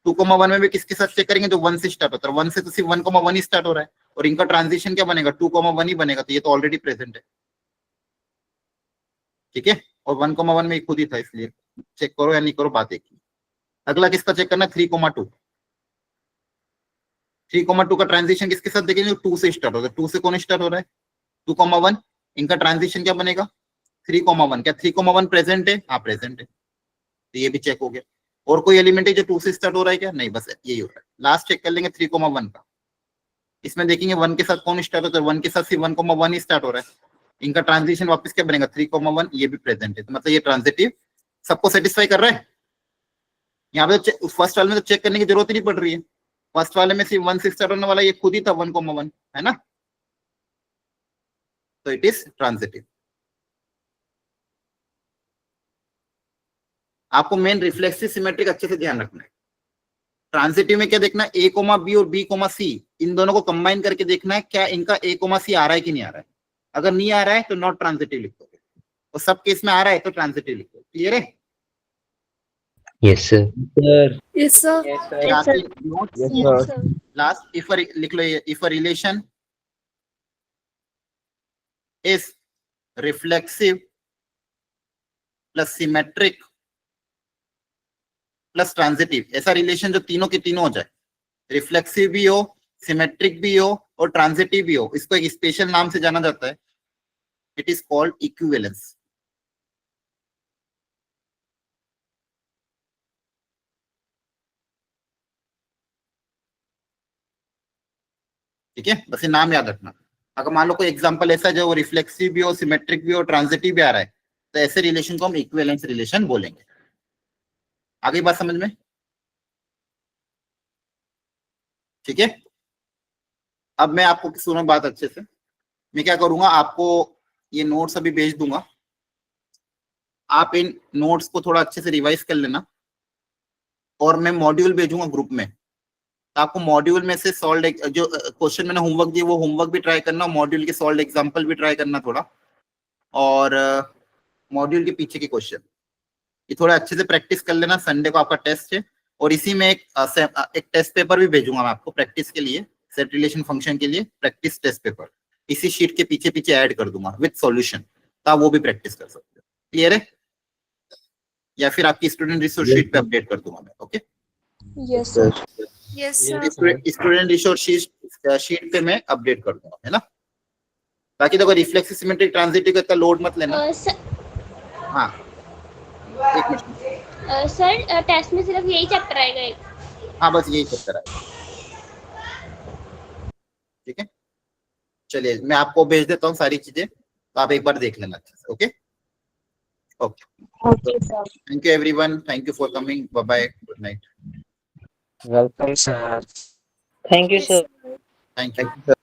2,1 में भी किसके साथ चेक करेंगे, जो 1 से स्टार्ट होता है। 1 से तो सिर्फ 1,1 ही स्टार्ट हो रहा है और इनका ट्रांजिशन क्या बनेगा, 2,1 ही बनेगा। तो ये तो ऑलरेडी प्रेजेंट है, ठीक है। और 1,1 में खुद ही था, इसलिए चेक करो या नहीं करो बात एक ही। अगला किसका चेक करना, 3,2। 3,2 का ट्रांजिशन किसके साथ देखेंगे, 2 से स्टार्ट होता है। 2 से कौन स्टार्ट हो रहा है, 2,1। इनका ट्रांजिशन क्या बनेगा, 3,1। क्या 3,1 प्रेजेंट है, हाँ प्रेजेंट है, तो ये भी चेक हो गया। और कोई एलिमेंट है जो 2 से स्टार्ट हो रहा है क्या, नहीं, बस यही हो रहा है। लास्ट चेक कर लेंगे 3,1 का। इसमें देखेंगे 1 के साथ कौन स्टार्ट होता है, 1 के साथ सिर्फ 1,1 ही स्टार्ट हो रहा है। इनका ट्रांजिशन वापस क्या बनेगा, 3,1, ये भी प्रेजेंट है। तो मतलब ये ट्रांजिटिव सबको सेटिस्फाई कर रहा है। यहाँ पे फर्स्ट वाले में तो चेक करने की जरूरत ही नहीं पड़ रही है। फर्स्ट वाले में सिर्फ 1 से स्टार्ट होने वाला ये खुद ही था 1,1, है ना, तो इट इज ट्रांजिटिव। आपको मेन रिफ्लेक्सिव सिमेट्रिक अच्छे से ध्यान रखना है। ट्रांजिटिव में क्या देखना है, ए कोमा बी और बी कोमा सी, इन दोनों को कंबाइन करके देखना है क्या इनका ए कोमा सी आ रहा है कि नहीं आ रहा है। अगर नहीं आ रहा है तो नॉट ट्रांजिटिव लिखोगे, और सब केस में आ रहा है तो ट्रांजिटिव लिखोगे। क्लियर है? Yes sir. Sir Yes, sir. Yes, sir. Yes, sir. Yes, sir. Last if लिख लो, if a relation is reflexive plus symmetric plus transitive, ऐसा रिलेशन जो तीनों के तीनों हो जाए, रिफ्लेक्सिव भी हो, सिमेट्रिक भी हो और ट्रांजिटिव भी हो, इसको एक स्पेशल नाम से जाना जाता है। It is called equivalence. ठीक है, बस ये नाम याद रखना। अगर मान लो कोई एग्जांपल ऐसा जो रिफ्लेक्सिव भी हो, सिमेट्रिक भी हो, ट्रांजिटिव भी आ रहा है, तो ऐसे रिलेशन को हम इक्विवेलेंस रिलेशन बोलेंगे। आगे बात समझ में? ठीक है, अब मैं आपको सुनो बात अच्छे से। मैं क्या करूंगा, आपको ये नोट्स अभी भेज दूंगा, आप इन नोट्स को थोड़ा अच्छे से रिवाइज कर लेना, और मैं मॉड्यूल भेजूंगा ग्रुप में। तो आपको मॉड्यूल में से सॉल्व जो क्वेश्चन मैंने होमवर्क दिए वो होमवर्क भी ट्राई करना, मॉड्यूल के सॉल्व एग्जांपल भी ट्राई करना थोड़ा, और मॉड्यूल के पीछे के क्वेश्चन ये थोड़ा अच्छे से प्रैक्टिस कर लेना। संडे को आपका टेस्ट है, और इसी में एक टेस्ट पेपर भी भेजूंगा मैं आपको प्रैक्टिस के लिए, सेट रिलेशन फंक्शन के लिए प्रैक्टिस टेस्ट पेपर इसी शीट के पीछे पीछे ऐड कर दूंगा विद सॉल्यूशन, तो आप वो भी प्रैक्टिस कर सकते हो। क्लियर है? या फिर आपकी स्टूडेंट रिसोर्स शीट पे अपडेट कर दूंगा मैं। Okay Yes, sir. Yes, sir. Student resource sheet पे मैं अपडेट कर दूंगा, है ना। बाकी तो रिफ्लेक्सिव सिमेट्रिक ट्रांजिटिव का लोड मत लेना। हाँ एक मिनट सर टेस्ट में सिर्फ यही चैप्टर आएगा एक? हाँ बस यही चैप्टर आएगा। ठीक है, चलिए मैं आपको भेज देता हूँ सारी चीजें, तो आप एक बार देख लेना अच्छे से। Okay okay, Okay, sir. Thank you everyone, thank you for coming, bye bye, good night. Welcome, sir. Thank you, Yes, sir. sir. Thank you.